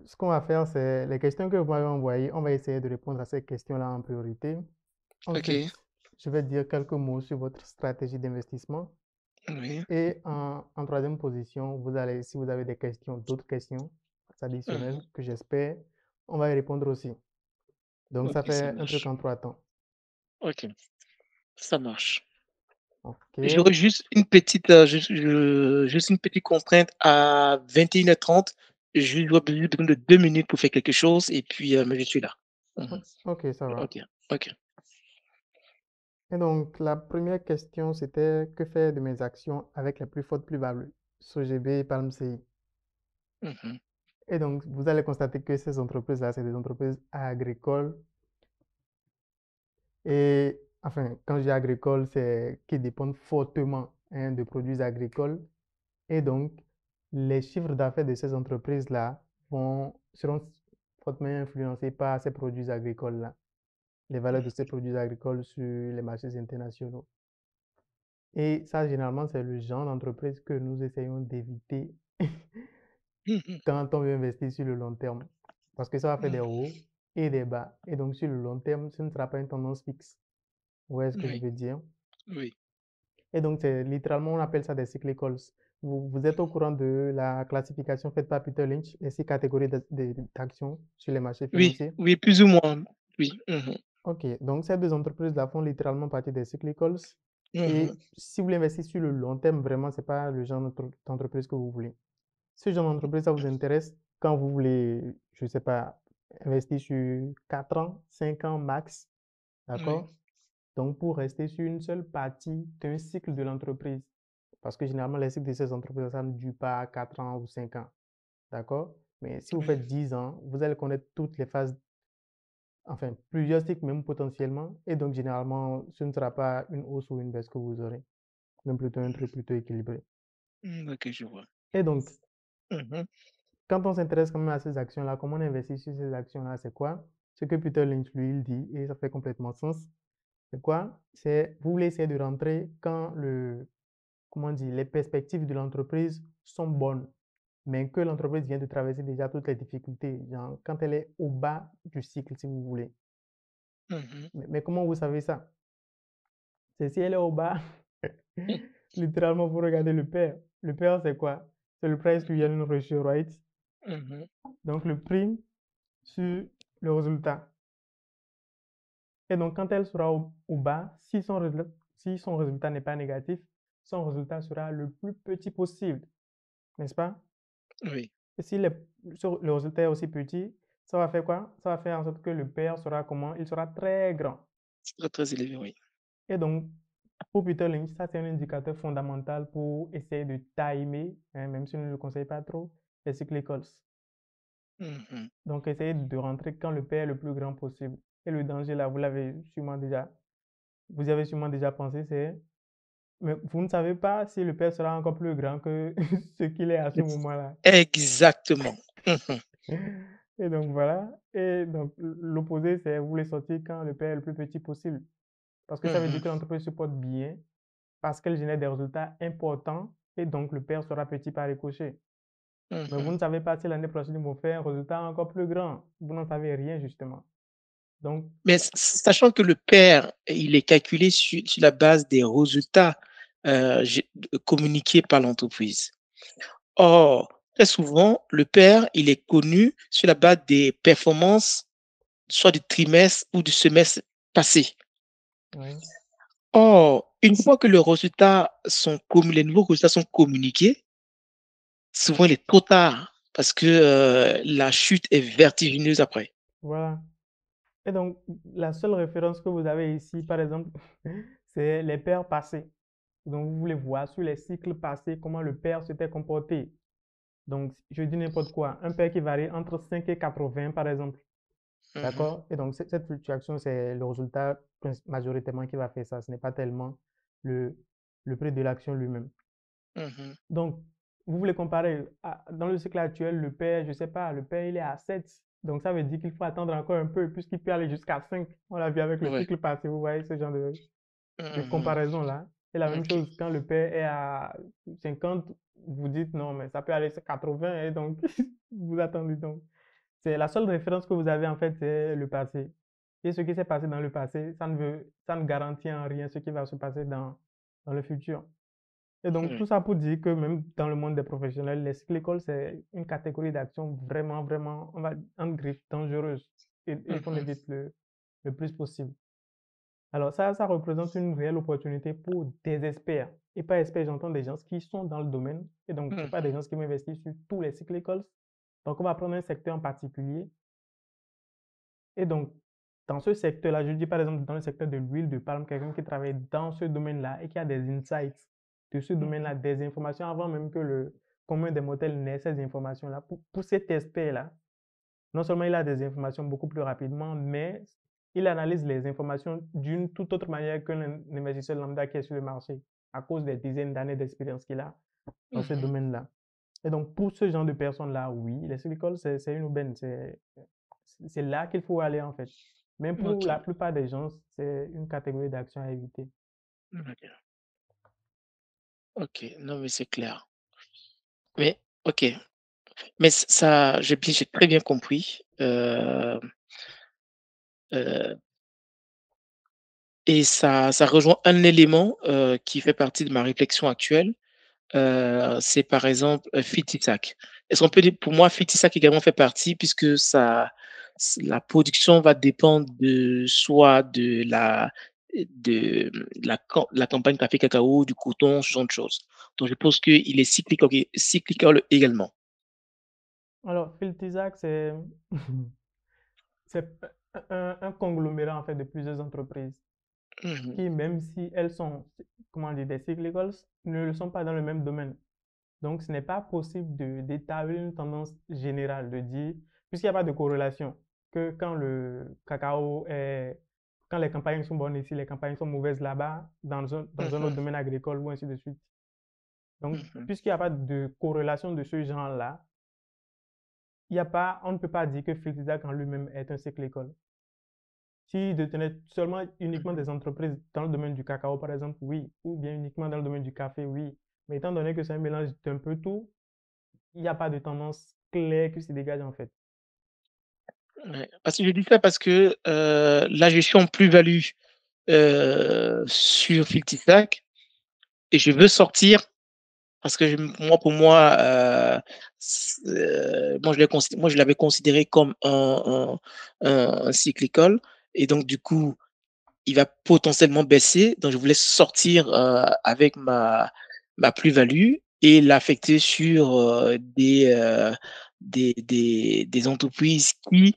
Ce qu'on va faire, c'est les questions que vous m'avez envoyées, on va essayer de répondre à ces questions-là en priorité. OK. Ensuite, je vais dire quelques mots sur votre stratégie d'investissement. Oui. Et en troisième position, vous allez, si vous avez des questions, d'autres questions additionnelles Mhm. que j'espère, on va y répondre aussi. Donc, ça OK, ça fait un truc marche. en trois temps. OK, ça marche. OK. J'aurais juste une petite, juste une petite contrainte à 21h30. Je dois besoin de 2 minutes pour faire quelque chose et puis, mais je suis là. Mhm. OK, ça va. OK, OK. Et donc, la première question, c'était que faire de mes actions avec la plus forte plus-value? SOGB, Palm CI. Mhm. Et donc, vous allez constater que ces entreprises-là, c'est des entreprises agricoles. Et enfin, quand je dis agricole, c'est qui dépendent fortement de produits agricoles. Et donc, les chiffres d'affaires de ces entreprises-là seront fortement influencés par ces produits agricoles-là, les valeurs de ces produits agricoles sur les marchés internationaux. Et ça, généralement, c'est le genre d'entreprise que nous essayons d'éviter Mhm. quand on veut investir sur le long terme. Parce que ça va faire des Mhm. hauts et des bas. Et donc, sur le long terme, ce ne sera pas une tendance fixe. Vous voyez ce que je Oui, veux dire? oui, Et donc, c'est littéralement, on appelle ça des cyclicals. Vous êtes au courant de la classification faite par Peter Lynch, les six catégories d'actions sur les marchés oui, financiers? oui, plus ou moins. Oui. Mhm. OK, donc ces deux entreprises-là font littéralement partie des cyclicals. Mhm. Et si vous voulez investir sur le long terme, vraiment, ce n'est pas le genre d'entreprise que vous voulez. Ce genre d'entreprise, ça vous intéresse quand vous voulez, je ne sais pas, investir sur 4 ans, 5 ans max, Oui. d'accord? Donc, pour rester sur une seule partie d'un cycle de l'entreprise. Parce que généralement, les cycles de ces entreprises, ça ne dure pas 4 ans ou 5 ans. D'accord? Mais si vous Oui. faites 10 ans, vous allez connaître toutes les phases, enfin, plusieurs cycles même potentiellement. Et donc, généralement, ce ne sera pas une hausse ou une baisse que vous aurez, mais plutôt un truc plutôt équilibré. OK, je vois. Et donc, Mhm. quand on s'intéresse quand même à ces actions-là, comment on investit sur ces actions-là, c'est quoi? Ce que Peter Lynch, lui, il dit, et ça fait complètement sens, c'est quoi? C'est, vous voulez essayer de rentrer quand comment dire, les perspectives de l'entreprise sont bonnes, mais que l'entreprise vient de traverser déjà toutes les difficultés, genre quand elle est au bas du cycle, si vous voulez. Mhm. Mais comment vous savez ça? C'est si elle est au bas, littéralement, vous regardez le pair. Le pair, c'est quoi? C'est le price to earning ratio, right? Mhm. Donc, le prix sur le résultat. Et donc, quand elle sera au bas, si son résultat n'est pas négatif, son résultat sera le plus petit possible, n'est-ce pas? Oui. Et si le résultat est aussi petit, ça va faire quoi? Ça va faire en sorte que le pair sera comment? Il sera très grand. C'est très, très élevé, oui. Et donc, pour Peter Lynch, ça c'est un indicateur fondamental pour essayer de timer, même si on ne le conseille pas trop, les cyclicals. Mhm. Donc, essayez de rentrer quand le pair est le plus grand possible. Et le danger là, vous y avez sûrement déjà pensé, c'est, mais vous ne savez pas si le pair sera encore plus grand que ce qu'il est à ce moment-là. Exactement. Mhm. Et donc voilà. Et donc l'opposé, c'est vous les sortir quand le pair est le plus petit possible. Parce que ça veut dire Mhm. que l'entreprise se porte bien, parce qu'elle génère des résultats importants, et donc le pair sera petit par ricochet. Mais vous Mhm. ne savez pas si l'année prochaine, ils vont faire un résultat encore plus grand. Vous n'en savez rien, justement. Donc, Mais sachant que le père, il est calculé sur la base des résultats, communiqués par l'entreprise. Or, très souvent, le père, il est connu sur la base des performances, soit du trimestre ou du semestre passé. oui, Or, une fois que les nouveaux résultats sont communiqués, souvent il est trop tard parce que, la chute est vertigineuse après. voilà. Et donc, la seule référence que vous avez ici, par exemple, c'est les pairs passés. Donc, vous voulez voir sur les cycles passés comment le pair s'était comporté. Donc, je dis n'importe quoi. Un pair qui varie entre 5 et 80, par exemple. Mmh. D'accord? Et donc, cette fluctuation, c'est le résultat majoritairement qui va faire ça. Ce n'est pas tellement le, le prix de l'action lui-même. Mmh. Donc, vous voulez comparer, dans le cycle actuel, le pair, je ne sais pas, le pair, il est à 7. Donc, ça veut dire qu'il faut attendre encore un peu, puisqu'il peut aller jusqu'à 5. On l'a vu avec le Ouais. cycle passé, vous voyez ce genre de Mmh. comparaison-là. Et la même OK. chose, quand le pair est à 50, vous dites non, mais ça peut aller jusqu'à 80, et donc, vous attendez donc. C'est la seule référence que vous avez en fait, c'est le passé. Et ce qui s'est passé dans le passé, ça ne garantit en rien ce qui va se passer dans le futur. Et donc, Mhm. tout ça pour dire que même dans le monde des professionnels, les cyclicals, c'est une catégorie d'action vraiment, vraiment, on va en griffe dangereuse et qu'on Mhm. évite le plus possible. Alors ça représente une réelle opportunité pour des experts. Et pas experts, j'entends des gens qui sont dans le domaine. Et donc, c'est pas des Mhm. gens qui vont investir sur tous les cyclicals. Donc, on va prendre un secteur en particulier. Et donc, dans ce secteur-là, je dis par exemple dans le secteur de l'huile de palme, quelqu'un qui travaille dans ce domaine-là et qui a des insights de ce Mhm. domaine-là, des informations avant même que le commun des mortels n'ait ces informations-là. Pour cet expert-là, non seulement il a des informations beaucoup plus rapidement, mais il analyse les informations d'une toute autre manière qu'un investisseur lambda qui est sur le marché à cause des dizaines d'années d'expérience qu'il a dans ce Mhm. domaine-là. Et donc, pour ce genre de personnes-là, oui, les silicones, c'est une aubaine. C'est là qu'il faut aller, en fait. Mais pour Ok. la plupart des gens, c'est une catégorie d'action à éviter. Ok. Ok. Non, mais c'est clair. Mais ok. Mais ça, j'ai très bien compris. Euh, et ça rejoint un élément qui fait partie de ma réflexion actuelle. C'est par exemple, Fitisak. Est-ce qu'on peut dire pour moi, Fitisak également fait partie puisque ça la production va dépendre de soit de la campagne café cacao, du coton, ce genre de choses. Donc je pense qu'il est cyclical également. Alors, Filtisac, c'est un conglomérat, en fait, de plusieurs entreprises Mmh. qui, même si elles sont, comment dire, des cyclicals, ne le sont pas dans le même domaine. Donc, ce n'est pas possible d'établir une tendance générale, de dire, puisqu'il n'y a pas de corrélation, que quand quand les campagnes sont bonnes ici, les campagnes sont mauvaises là-bas, dans un autre Mmh. domaine agricole ou ainsi de suite. Donc, Mmh. puisqu'il n'y a pas de corrélation de ce genre-là, on ne peut pas dire que Flexizac en lui-même est un cycle école. S'il détenait seulement uniquement Mmh. des entreprises dans le domaine du cacao, par exemple, oui, ou bien uniquement dans le domaine du café, oui. Mais étant donné que c'est un mélange d'un peu tout, il n'y a pas de tendance claire qui se dégage en fait. Ouais. Parce que je dis ça parce que, la gestion plus-value, sur Filtistack et je veux sortir parce que pour moi, moi je l'avais considéré comme un cyclical et donc du coup, il va potentiellement baisser. Donc je voulais sortir, avec ma plus-value et l'affecter sur, des entreprises qui,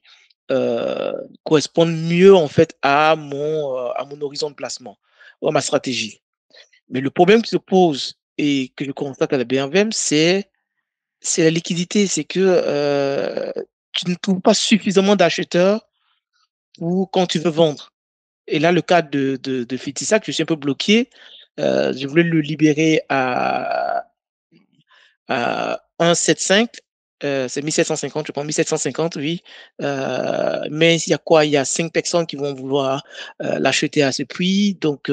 heu, correspondent mieux en fait à mon horizon de placement ou à ma stratégie. Mais le problème qui se pose et que je constate à la BRVM, c'est la liquidité. C'est que, tu ne trouves pas suffisamment d'acheteurs pour quand tu veux vendre. Et là, le cas de Fitisac, je suis un peu bloqué. Je voulais le libérer à 1,75, c'est 1 750, je pense, 1 750, oui. Mais il y a quoi? Il y a 5 personnes qui vont vouloir l'acheter à ce prix. Donc,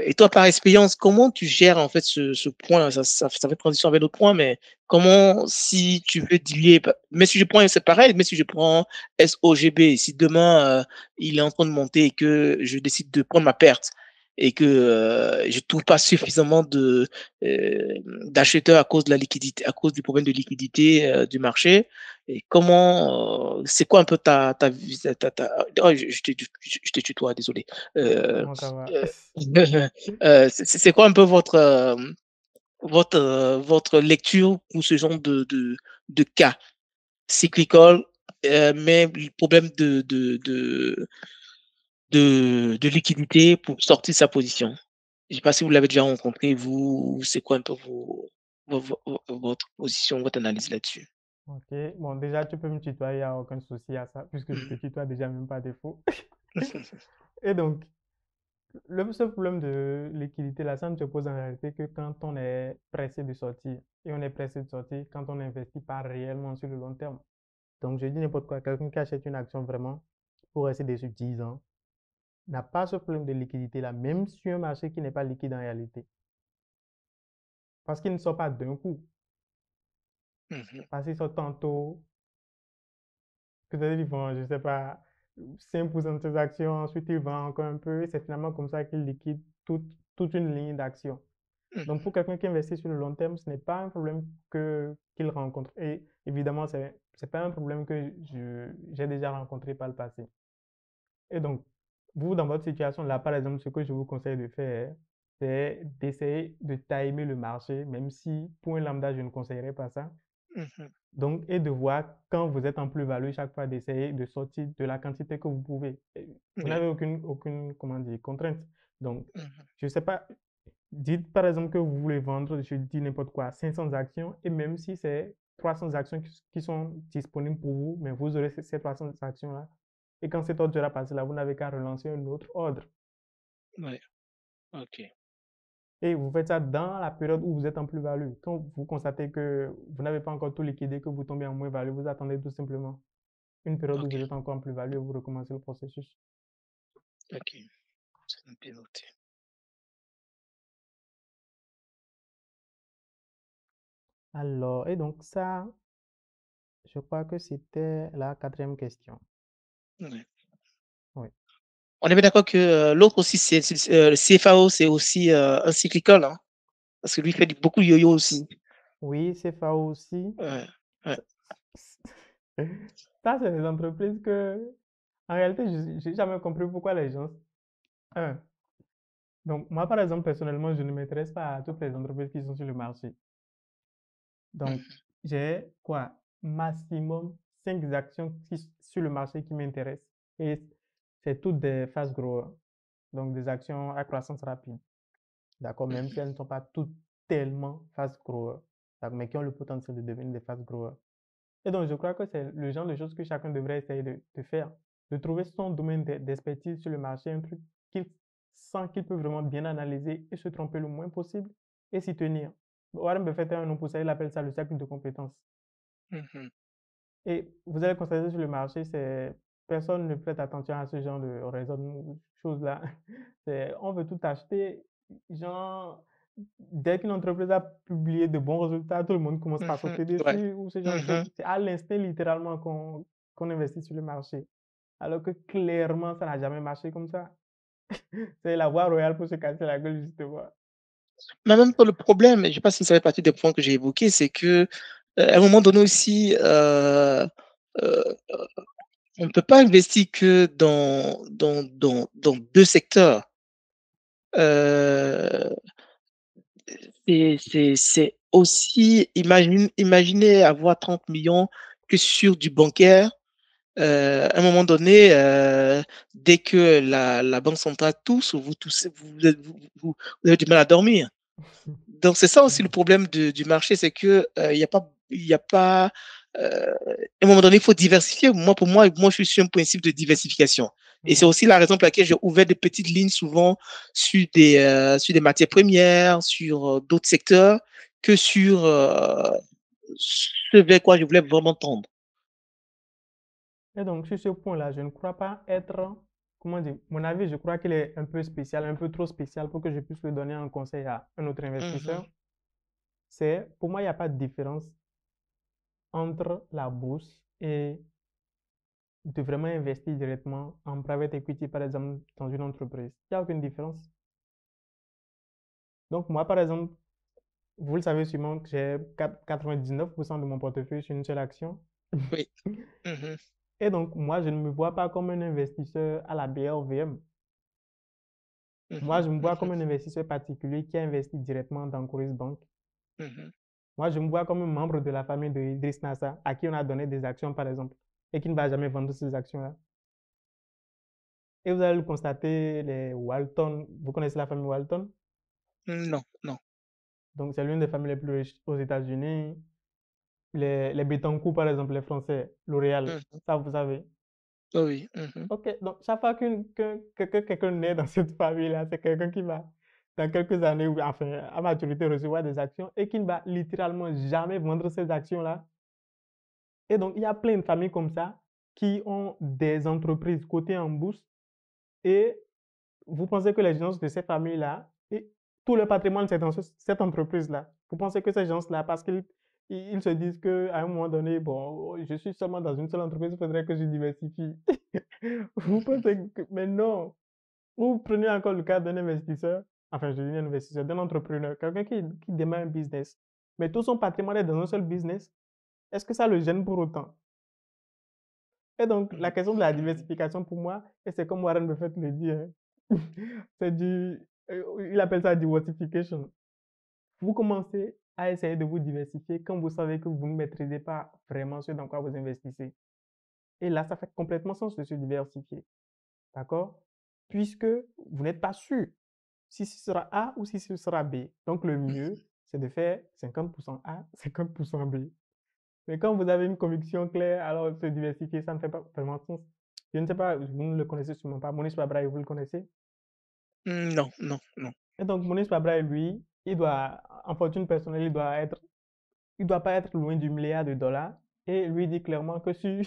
et toi, par expérience, comment tu gères en fait ce point? Ça fait transition avec l'autre point, mais comment, si tu veux diluer, mais si je prends, c'est pareil, mais si je prends SOGB, si demain il est en train de monter et que je décide de prendre ma perte et que je trouve pas suffisamment d'acheteurs à cause de la liquidité, à cause du problème de liquidité du marché, et comment, c'est quoi un peu ta, oh, je te tutoie, désolé. Euh, Non, ça va. euh, c'est quoi un peu votre lecture pour ce genre de cas cyclical, mais le problème de liquidité pour sortir de sa position? Je sais pas si vous l'avez déjà rencontré, vous, c'est quoi un peu votre position, votre analyse là-dessus? Ok, bon, déjà, tu peux me tutoyer, il n'y a aucun souci à ça, puisque je te Mhm. tutoie déjà même pas défaut. Et donc, le seul problème de liquidité, là, ça ne se pose en réalité que quand on est pressé de sortir. Et on est pressé de sortir quand on n'investit pas réellement sur le long terme. Donc, je dis n'importe quoi, quelqu'un qui achète une action vraiment pour rester dessus 10 ans n'a pas ce problème de liquidité-là, même sur un marché qui n'est pas liquide en réalité. Parce qu'il ne sort pas d'un coup. Mhm. Parce qu'il sort tantôt, peut-être ils vendent, je sais pas, 5% de ses actions, ensuite ils vendent encore un peu, et c'est finalement comme ça qu'ils liquident toute une ligne d'actions. Donc, Mmh. pour quelqu'un qui investit sur le long terme, ce n'est pas un problème qu'il rencontre. Et évidemment, c'est pas un problème que j'ai déjà rencontré par le passé. Et donc, vous, dans votre situation, là, par exemple, ce que je vous conseille de faire, c'est d'essayer de timer le marché, même si pour un lambda, je ne conseillerais pas ça. Mmh. Donc, et de voir quand vous êtes en plus-value, chaque fois d'essayer de sortir de la quantité que vous pouvez. Et vous Oui. n'avez aucune, comment dire, contrainte. Donc, Mmh. je ne sais pas, dites par exemple que vous voulez vendre, je dis n'importe quoi, 500 actions, et même si c'est 300 actions qui sont disponibles pour vous, mais vous aurez ces 300 actions-là. Et quand cet ordre sera passé là, vous n'avez qu'à relancer un autre ordre. Ouais. OK. Et vous faites ça dans la période où vous êtes en plus-value. Quand vous constatez que vous n'avez pas encore tout liquidé, que vous tombez en moins-value, vous attendez tout simplement une période où OK. vous êtes encore en plus-value et vous recommencez le processus. OK. C'est bien noté. Alors, et donc ça, je crois que c'était la quatrième question. Ouais. Oui. On est bien d'accord que, l'autre aussi, le CFAO, c'est aussi, un cyclical, hein? Parce que lui, il fait du beaucoup de yo-yo aussi. Oui, CFAO aussi. Ouais, ouais. Ça, ça, c'est des entreprises que, en réalité, je n'ai jamais compris pourquoi les gens. Un, donc, moi, par exemple, personnellement, je ne m'intéresse pas à toutes les entreprises qui sont sur le marché. Donc, Mmh. j'ai quoi? Maximum 5 actions sur le marché qui m'intéressent. Et c'est toutes des fast growers. Donc, des actions à croissance rapide. D'accord? Même si Mmh. elles ne sont pas toutes tellement fast growers. Mais qui ont le potentiel de devenir des fast growers. Et donc, je crois que c'est le genre de choses que chacun devrait essayer de faire. De trouver son domaine d'expertise sur le marché, un truc qu'il sent qu'il peut vraiment bien analyser et se tromper le moins possible et s'y tenir. Warren Buffett est un nom pour ça, il appelle ça le cercle de compétences. Mmh. Et vous allez constater sur le marché, personne ne prête attention à ce genre de raisonnement, choses-là. On veut tout acheter. Genre, dès qu'une entreprise a publié de bons résultats, tout le monde commence à Mmh. sauter Ouais. dessus ou ce genre. Donc, Mmh. c'est à l'instinct littéralement qu'on investit sur le marché. Alors que clairement, ça n'a jamais marché comme ça. C'est la voie royale pour se casser la gueule, justement. Mais en même temps, le problème, et je sais pas si ça fait partie des points que j'ai évoqués, c'est que, à un moment donné aussi, heu, on ne peut pas investir que dans 2 secteurs. Heu, c'est aussi imaginer avoir 30 millions que sur du bancaire. À un moment donné, dès que la banque centrale tousse, vous toussez, vous avez du mal à dormir. Donc c'est ça aussi le problème du marché, c'est que, il y a pas, à un moment donné, il faut diversifier. Moi, je suis sur un principe de diversification, et c'est Mhm. aussi la raison pour laquelle j'ai ouvert des petites lignes souvent sur des matières premières, sur, d'autres secteurs que sur, ce vers quoi je voulais vraiment tendre. Et donc, sur ce point-là, je ne crois pas être, comment dire, mon avis, je crois qu'il est un peu spécial, un peu trop spécial pour que je puisse le donner en conseil à un autre Mmh. investisseur. Pour moi, il n'y a pas de différence entre la bourse et de vraiment investir directement en private equity, par exemple, dans une entreprise. Il n'y a aucune différence. Donc, moi, par exemple, vous le savez sûrement que j'ai 99% de mon portefeuille sur une seule action. Oui. Mmh. Et donc, moi, je ne me vois pas comme un investisseur à la BRVM. Moi, Mmh. je me vois comme Mmh. un investisseur particulier qui a investi directement dans Coris Bank. Mmh. Moi, je me vois comme un membre de la famille de Idriss Nassa, à qui on a donné des actions, par exemple, et qui ne va jamais vendre ces actions-là. Et vous allez le constater, les Walton, vous connaissez la famille Walton? Non, non. Donc, c'est l'une des familles les plus riches aux États-Unis. Les Bettencourt, par exemple, les Français, L'Oréal, Mmh. ça, vous savez. Oui, oui. Mmh. Ok, donc chaque fois que quelqu'un naît dans cette famille-là, c'est quelqu'un qui va, dans quelques années, ou enfin, à maturité, recevoir des actions et qui ne va littéralement jamais vendre ces actions-là. Et donc, il y a plein de familles comme ça qui ont des entreprises cotées en bourse et vous pensez que les gens de ces familles-là, et tout le patrimoine, c'est dans cette entreprise-là. Vous pensez que ces gens-là, parce qu'ils ils se disent qu'à un moment donné, bon, je suis seulement dans une seule entreprise, il faudrait que je diversifie. Vous Mhm. pensez que, mais non, vous prenez encore le cas d'un investisseur, enfin, je dis un investisseur, d'un entrepreneur, quelqu'un qui démarre un business, mais tout son patrimoine est dans un seul business. Est-ce que ça le gêne pour autant? Et donc, la question de la Mhm. diversification pour moi, et c'est comme Warren Buffett le dit, hein, c'est il appelle ça diversification. Vous commencez à essayer de vous diversifier quand vous savez que vous ne maîtrisez pas vraiment ce dans quoi vous investissez. Et là, ça fait complètement sens de se diversifier. D'accord? Puisque vous n'êtes pas sûr si ce sera A ou si ce sera B. Donc, le mieux, c'est de faire 50% A, 50% B. Mais quand vous avez une conviction claire, alors se diversifier, ça ne fait pas vraiment sens. Je ne sais pas, vous ne le connaissez sûrement pas. Monish Pabrai, vous le connaissez? Non, non, non. Et donc, Monish Pabrai, lui, il doit, en fortune personnelle, il doit pas être loin du milliard de dollars. Et lui dit clairement que sur,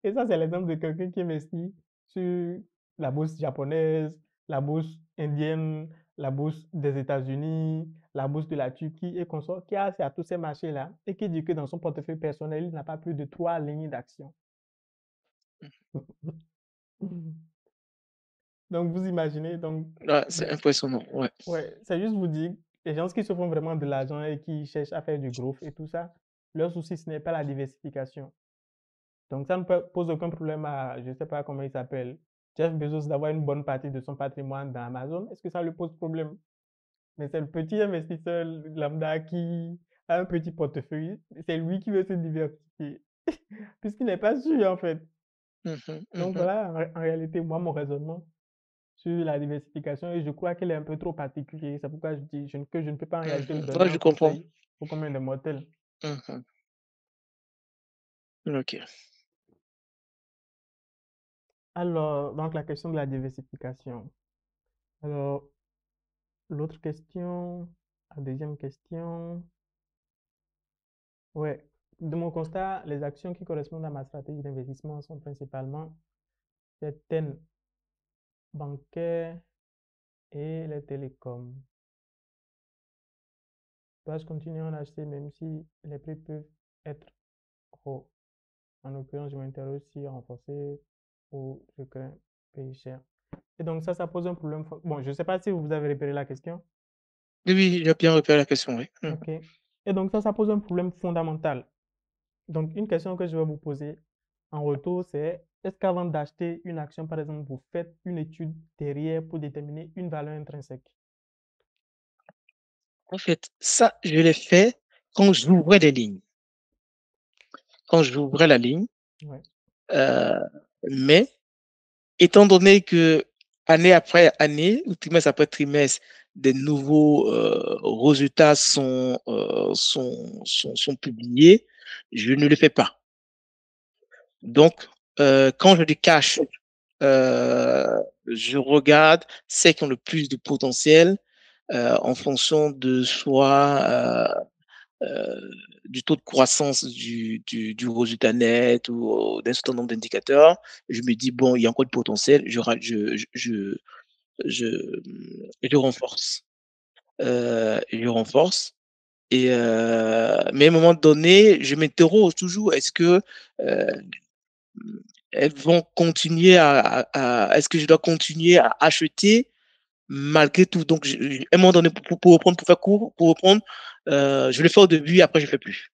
et ça, c'est l'exemple de quelqu'un qui investit sur la bourse japonaise, la bourse indienne, la bourse des États-Unis, la bourse de la Turquie et consorts, qui a accès à tous ces marchés-là et qui dit que dans son portefeuille personnel, il n'a pas plus de 3 lignes d'action. Donc, vous imaginez, donc, Ah, c'est ben, impressionnant, ouais. ouais, c'est juste vous dire, les gens qui se font vraiment de l'argent et qui cherchent à faire du growth et tout ça, leur souci, ce n'est pas la diversification. Donc, ça ne pose aucun problème à, je ne sais pas comment il s'appelle, Jeff Bezos d'avoir une bonne partie de son patrimoine dans Amazon. Est-ce que ça lui pose problème? Mais c'est le petit investisseur lambda qui a un petit portefeuille. C'est lui qui veut se diversifier, puisqu'il n'est pas sûr, en fait. Mhm, Donc, mhm, voilà, en réalité, moi, mon raisonnement sur la diversification, et je crois qu'il est un peu trop particulier. C'est pourquoi je dis que je ne peux pas en réalité lui mhm. donner Ouais, un je comprends. conseil pour combien de mortels. Mhm. Ok. Alors, donc la question de la diversification. Alors, l'autre question, la deuxième question. Ouais, de mon constat, les actions qui correspondent à ma stratégie d'investissement sont principalement certaines bancaires et les télécoms. Dois-je continuer à en acheter même si les prix peuvent être hauts? En l'occurrence, je m'interroge si renforcer ou je crains payer cher. Et donc ça pose un problème. Bon, je ne sais pas si vous avez repéré la question. Oui, oui, j'ai bien repéré la question, oui. Mhm. OK. Et donc ça pose un problème fondamental. Donc une question que je vais vous poser en retour, c'est est-ce qu'avant d'acheter une action, par exemple, vous faites une étude derrière pour déterminer une valeur intrinsèque? En fait, ça, je l'ai fait quand j'ouvrais les lignes. Quand j'ouvrais la ligne, Ouais. heu, mais étant donné que année après année ou trimestre après trimestre, des nouveaux, résultats sont publiés, je ne le fais pas. Donc, quand je dis cash, heu, je regarde celles qui ont le plus de potentiel, en fonction de soit, du taux de croissance du résultat net ou d'un certain nombre d'indicateurs. Je me dis: «Bon, il y a encore du potentiel», je ra je, je renforce, je renforce mais à un moment donné, je m'interroge toujours, est-ce que, heu, elles vont continuer est-ce que je dois continuer à acheter malgré tout? Donc à un moment donné, pour reprendre, pour faire court, pour reprendre, je le fais au début et après je ne fais plus.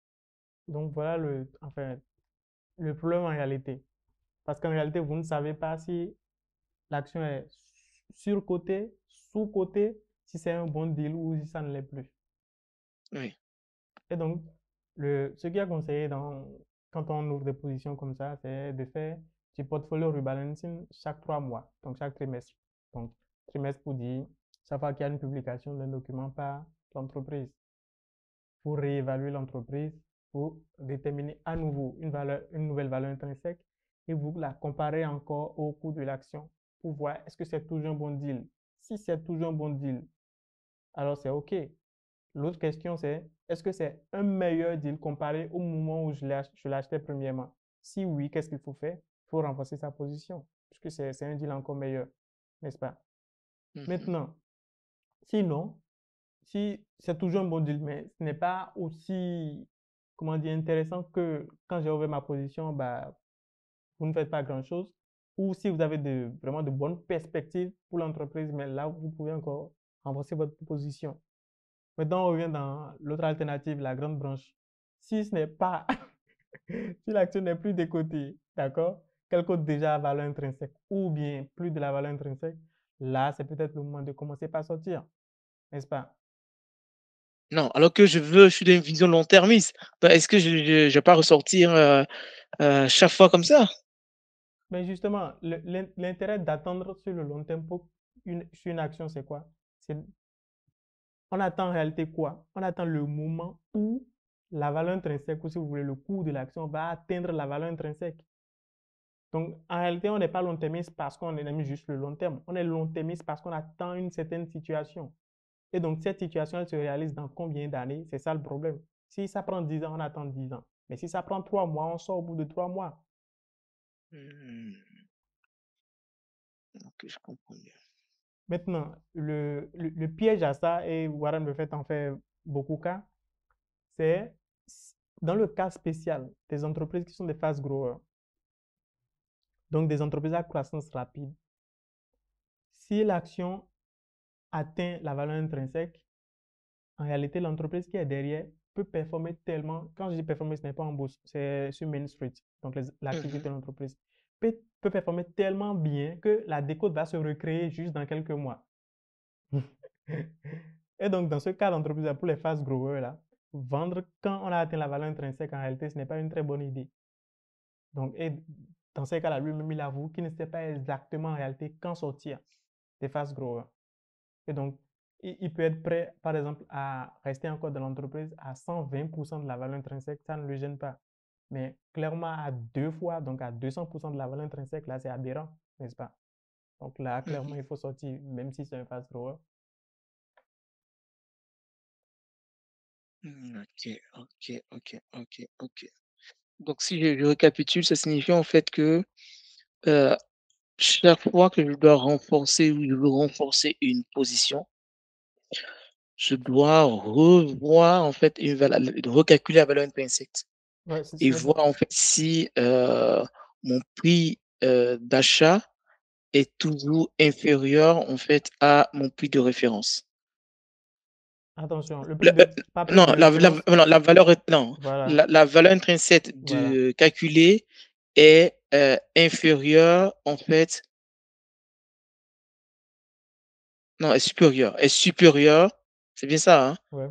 Donc voilà enfin, le problème en réalité. Parce qu'en réalité, vous ne savez pas si l'action est surcotée, sous-cotée, si c'est un bon deal ou si ça ne l'est plus. Oui. Et donc, ce qui est conseillé quand on ouvre des positions comme ça, c'est de faire du portfolio rebalancing chaque 3 mois, donc chaque trimestre. Donc, trimestre pour dire, chaque fois qu'il y a une publication d'un document par l'entreprise, pour réévaluer l'entreprise, pour déterminer à nouveau une nouvelle valeur intrinsèque et vous la comparez encore au cours de l'action pour voir est-ce que c'est toujours un bon deal. Si c'est toujours un bon deal, alors c'est OK. L'autre question, c'est est-ce que c'est un meilleur deal comparé au moment où je l'achetais premièrement? Si oui, qu'est-ce qu'il faut faire? Il faut renforcer sa position, puisque c'est un deal encore meilleur, n'est-ce pas? Mmh mh. Maintenant, sinon, si c'est toujours un bon deal, mais ce n'est pas aussi, comment dire, intéressant que quand j'ai ouvert ma position, bah, vous ne faites pas grand-chose. Ou si vous avez vraiment de bonnes perspectives pour l'entreprise, mais là, vous pouvez encore renforcer votre position. Maintenant, on revient dans l'autre alternative, la grande branche. Si ce n'est pas, si l'action n'est plus décotée, d'accord, qu'elle cote déjà à valeur intrinsèque ou bien plus de la valeur intrinsèque, là, c'est peut-être le moment de commencer par sortir, n'est-ce pas? Non, alors que je suis d'une vision long-termiste. Bah, est-ce que je vais pas ressortir, chaque fois comme ça? Mais justement, l'intérêt d'attendre sur le long terme pour sur une action, c'est quoi? C'est, on attend en réalité quoi? On attend le moment où la valeur intrinsèque, ou si vous voulez, le coût de l'action va atteindre la valeur intrinsèque. Donc, en réalité, on n'est pas long-termiste parce qu'on aime juste le long terme. On est long-termiste parce qu'on attend une certaine situation. Et donc, cette situation, elle se réalise dans combien d'années? C'est ça le problème. Si ça prend 10 ans, on attend 10 ans. Mais si ça prend 3 mois, on sort au bout de 3 mois. Mmh, OK, je comprends mieux. Maintenant, le piège à ça, et Warren Buffett en fait beaucoup cas, c'est dans le cas spécial des entreprises qui sont des fast growers, donc des entreprises à croissance rapide. Si l'action atteint la valeur intrinsèque, en réalité, l'entreprise qui est derrière peut performer tellement, quand je dis performer, ce n'est pas en bourse, c'est sur Main Street, donc Mmh. l'activité de l'entreprise, peut performer tellement bien que la décote va se recréer juste dans quelques mois. Et donc, dans ce cas d'entreprise, pour les fast growers, là, vendre quand on a atteint la valeur intrinsèque, en réalité, ce n'est pas une très bonne idée. Donc, et dans ces cas-là, lui-même, il avoue qu'il ne sait pas exactement en réalité quand sortir des fast growers. Et donc, il peut être prêt, par exemple, à rester encore dans l'entreprise à 120% de la valeur intrinsèque, ça ne le gêne pas. Mais clairement, à deux fois, donc à 200% de la valeur intrinsèque, là, c'est aberrant, n'est-ce pas? Donc là, clairement, Mmh. il faut sortir, même si c'est un fast grower. OK, OK, OK, OK, OK. Donc si je récapitule, ça signifie en fait que, heu, chaque fois que je dois renforcer ou je veux renforcer une position, je dois revoir en fait recalculer la valeur intrinsèque Ouais, et ce n'est pas. voir en fait si, mon prix, d'achat est toujours inférieur en fait à mon prix de référence. Attention, le prix Le de, pas prix non, de la référence, non, la valeur est non, voilà, la valeur intrinsèque voilà. de calculée est, inférieure en fait non, est supérieure, c'est bien ça, hein, Ouais,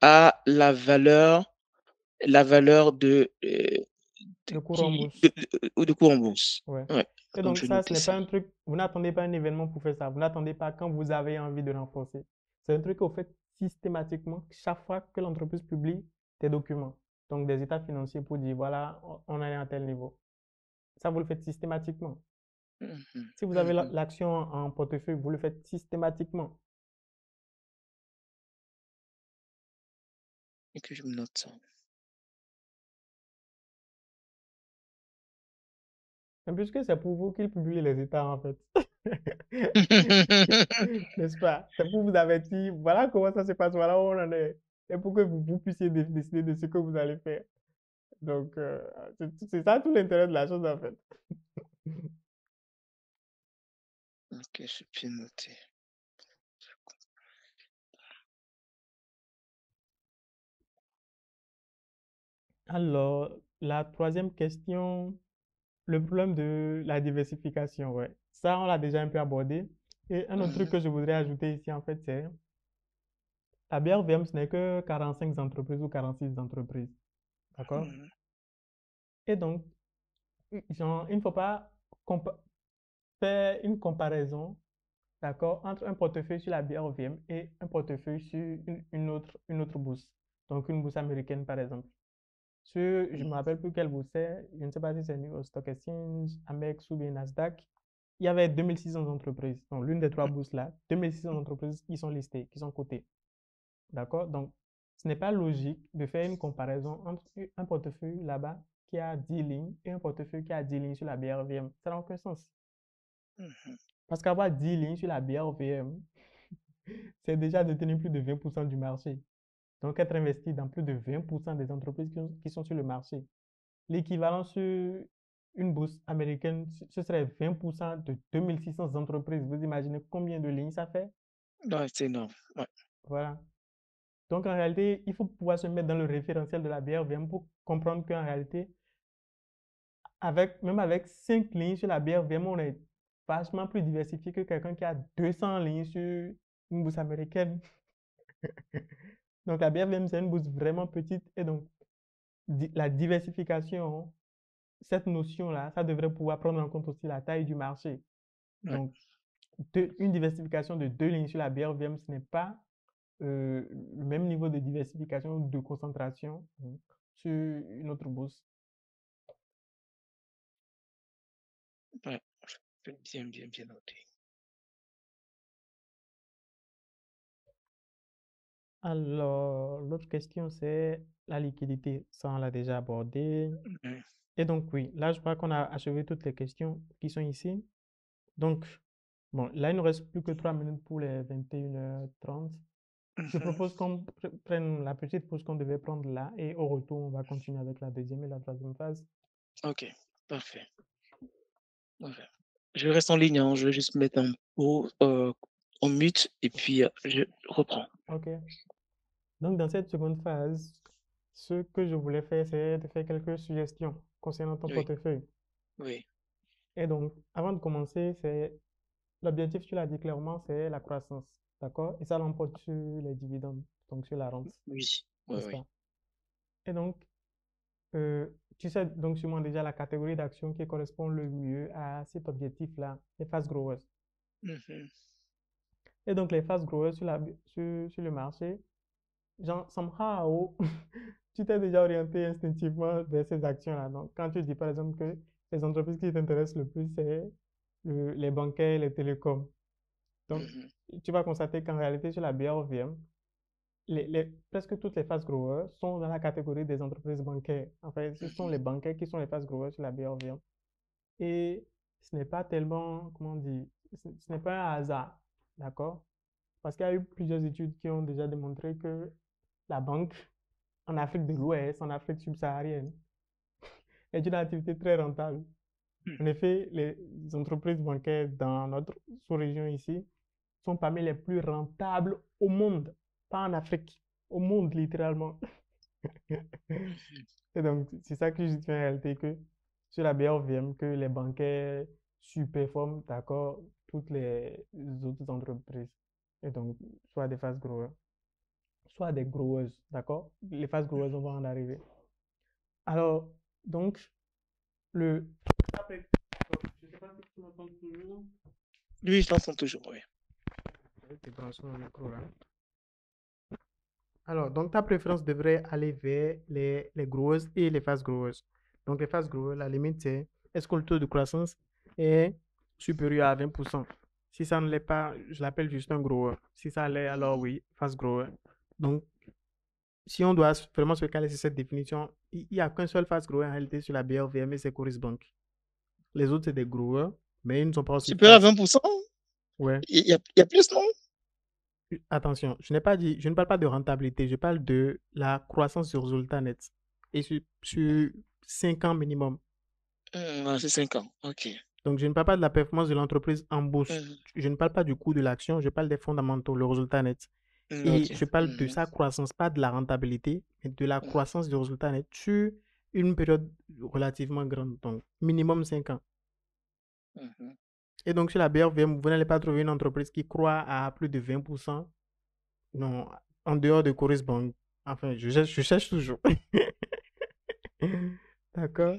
à la valeur de le cours en qui bourse, de cours en bourse. ouais. Ouais, Et donc donc je ça, ce notais n'est pas ça. un truc, vous n'attendez pas un événement pour faire ça, vous n'attendez pas quand vous avez envie de renforcer. C'est un truc que vous faites systématiquement chaque fois que l'entreprise publie des documents, donc des états financiers pour dire, voilà, on est à tel niveau. Ça, vous le faites systématiquement. Mmh mh. Si vous avez Mmh. l'action en portefeuille, vous le faites systématiquement. OK, je me note ça. Mais puisque c'est pour vous qu'il publie les états, en fait. N'est-ce pas? C'est pour vous avertir, voilà comment ça se passe, voilà où on en est. Et pour que vous puissiez décider de ce que vous allez faire. Donc, c'est ça tout l'intérêt de la chose, en fait. OK, j'ai bien noté. Alors, la troisième question, le problème de la diversification, ouais. Ça, on l'a déjà un peu abordé. Et un autre truc Mmh. que je voudrais ajouter ici, en fait, c'est la BRVM, ce n'est que 45 entreprises ou 46 entreprises. D'accord? Mmh. Et donc, genre, il ne faut pas faire une comparaison, d'accord, entre un portefeuille sur la BRVM et un portefeuille sur une autre bourse. Donc, une bourse américaine, par exemple. Sur, je ne me Mmh. rappelle plus quelle bourse c'est, je ne sais pas si c'est New York Stock Exchange, Amex ou bien Nasdaq. Il y avait 2600 entreprises. Donc, l'une des trois bourses là, 2600 entreprises qui sont listées, qui sont cotées. D'accord? Donc, ce n'est pas logique de faire une comparaison entre un portefeuille là-bas qui a 10 lignes et un portefeuille qui a 10 lignes sur la BRVM. Ça n'a aucun sens. Mmh. Parce qu'avoir 10 lignes sur la BRVM, c'est déjà détenir plus de 20% du marché. Donc, être investi dans plus de 20% des entreprises qui sont sur le marché. L'équivalent sur une bourse américaine, ce serait 20% de 2600 entreprises. Vous imaginez combien de lignes ça fait? Ouais, c'est énorme. Ouais. Voilà. Donc, en réalité, il faut pouvoir se mettre dans le référentiel de la BRVM pour comprendre qu'en réalité, même avec 5 lignes sur la BRVM, on est vachement plus diversifié que quelqu'un qui a 200 lignes sur une bourse américaine. Donc, la BRVM, c'est une bourse vraiment petite et donc la diversification, cette notion-là, ça devrait pouvoir prendre en compte aussi la taille du marché. Ouais. Donc, une diversification de 2 lignes sur la BRVM, ce n'est pas le même niveau de diversification ou de concentration sur une autre bourse. Ouais. Bien, bien, bien noté. Alors, l'autre question, c'est la liquidité. Ça, on l'a déjà abordé. Mhm. Et donc, oui, là, je crois qu'on a achevé toutes les questions qui sont ici. Donc, bon, là, il ne reste plus que 3 minutes pour les 21h30. Je Mhm. propose qu'on prenne la petite pause qu'on devait prendre là et au retour, on va continuer avec la deuxième et la troisième phase. Ok, parfait. Ok. Je reste en ligne, hein. Je vais juste mettre en mute et puis je reprends. OK. Donc, dans cette seconde phase, ce que je voulais faire, c'est de faire quelques suggestions concernant ton Oui, portefeuille. oui. Et donc, avant de commencer, c'est l'objectif, tu l'as dit clairement, c'est la croissance. D'accord? Et ça l'emporte sur les dividendes, donc sur la rente, Oui, oui, n'est-ce oui. pas? Et donc, euh, tu sais donc sûrement déjà la catégorie d'actions qui correspond le mieux à cet objectif-là, les fast growers. Mhm. Et donc, les fast growers sur le marché, genre, somehow, tu t'es déjà orienté instinctivement vers ces actions-là. Donc, quand tu dis par exemple que les entreprises qui t'intéressent le plus, c'est les bancaires et les télécoms. Donc, Mhm. tu vas constater qu'en réalité, sur la BRVM, presque toutes les fast growers sont dans la catégorie des entreprises bancaires. En fait, ce sont Mhm. les bancaires qui sont les fast growers sur la BRVM. Et ce n'est pas tellement, comment on dit, ce n'est pas un hasard, d'accord? Parce qu'il y a eu plusieurs études qui ont déjà démontré que la banque en Afrique de l'Ouest, en Afrique subsaharienne, est une activité très rentable. En effet, les entreprises bancaires dans notre sous-région ici sont parmi les plus rentables au monde, pas en Afrique, au monde littéralement. Mhm. Et donc, c'est ça que je dis en réalité que sur la BRVM, que les bancaires surperforment, d'accord, toutes les autres entreprises. Et donc, soit des fast growers, soit des growers, d'accord? Les fast growers, on va en arriver. Alors, donc, le... Je sais pas si tu m'entends toujours. Oui, je l'entends toujours, oui. T'es branché mon micro là. Alors, donc ta préférence devrait aller vers les growers et les fast growers. Donc, les fast growers, la limite, c'est est-ce que le taux de croissance est supérieur à 20%? Si ça ne l'est pas, je l'appelle juste un grower. Si ça l'est, alors Mhm. oui, fast grower. Donc, si on doit vraiment se caler sur cette définition, il n'y a qu'un seul fast grower en réalité sur la BRVM et c'est Coris Bank. Les autres, c'est des growers, mais ils ne sont pas aussi Supérieur à fast. 20%? Ouais. Il y a plus, non? Attention, je ne parle pas de rentabilité, je parle de la croissance du résultat net. Et sur 5 ans minimum. C'est 5 ans. Ok. Donc, je ne parle pas de la performance de l'entreprise en bourse. Mhm. Je ne parle pas du coût de l'action, je parle des fondamentaux, le résultat net. Ok. Et je parle de Mhm. sa croissance, pas de la rentabilité, mais de la Mhm. croissance du résultat net sur une période relativement grande, donc minimum 5 ans. Mhm. Et donc, sur la BRVM, vous n'allez pas trouver une entreprise qui croît à plus de 20%. Non, en dehors de Coris Bank. Enfin, je cherche toujours. D'accord.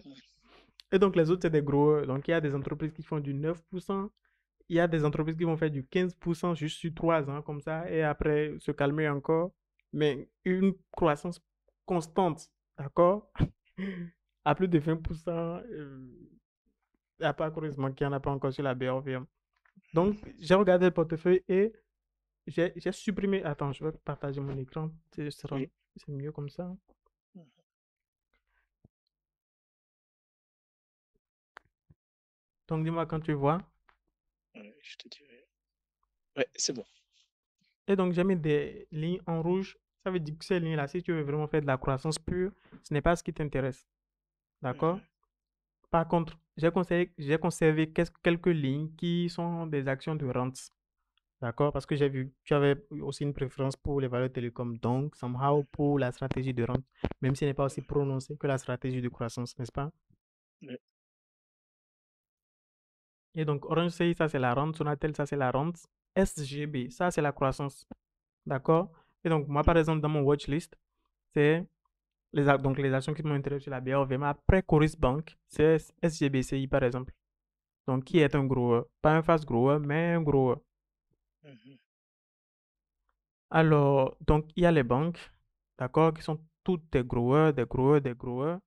Et donc, les autres, c'est des gros. Donc, il y a des entreprises qui font du 9%. Il y a des entreprises qui vont faire du 15% juste sur 3 ans, comme ça, et après se calmer encore. Mais une croissance constante, d'accord? À plus de 20%, il n'y a pas Coris Bank qui n'y en a pas encore sur la BRVM. Donc, j'ai regardé le portefeuille et j'ai supprimé. Attends, je vais partager mon écran. Oui. C'est mieux comme ça. Mhm. Donc, dis-moi quand tu vois. Je te dirai. Ouais, c'est bon. Et donc, j'ai mis des lignes en rouge. Ça veut dire que ces lignes-là, si tu veux vraiment faire de la croissance pure, ce n'est pas ce qui t'intéresse. D'accord? Mhm. Par contre, j'ai conservé quelques lignes qui sont des actions de rente. D'accord? Parce que j'ai vu que tu avais aussi une préférence pour les valeurs télécom. Donc, somehow, pour la stratégie de rente, même si elle n'est pas aussi prononcée que la stratégie de croissance, n'est-ce pas? Ouais. Et donc, Orange CI, ça c'est la rente. Sonatel, ça c'est la rente. SGB, ça c'est la croissance. D'accord? Et donc, moi, par exemple, dans mon watchlist, c'est donc les actions qui m'ont intéressé sur la BRV. Mais après Coris Bank, c'est SGBCI, par exemple. Donc, qui est un grower. Pas un fast grower, mais un grower. Mhm. Alors, donc, il y a les banques, d'accord, qui sont toutes des growers, des growers, des growers.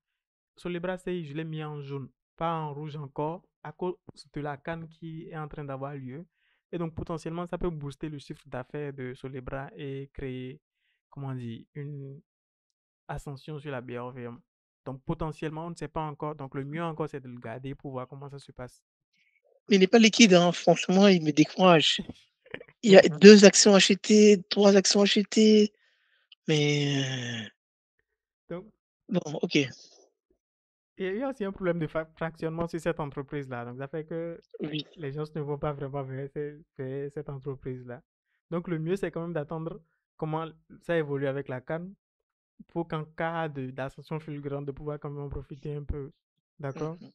Sur les bras, je l'ai mis en jaune, pas en rouge encore, à cause de la canne qui est en train d'avoir lieu. Et donc, potentiellement, ça peut booster le chiffre d'affaires de Solebra et créer, comment on dit, une ascension sur la BRVM. Donc, potentiellement, on ne sait pas encore. Donc, le mieux encore, c'est de le garder pour voir comment ça se passe. Il n'est pas liquide, hein, franchement, il me décourage. Il y a 2 actions achetées, 3 actions achetées, mais Donc, bon, OK. et il y a aussi un problème de fractionnement sur cette entreprise-là. Donc, ça fait que Oui. les gens ne vont pas vraiment vers cette entreprise-là. Donc, le mieux, c'est quand même d'attendre comment ça évolue avec la canne pour qu'en cas d'ascension fulgurante, de pouvoir quand même en profiter un peu. D'accord? Mmh.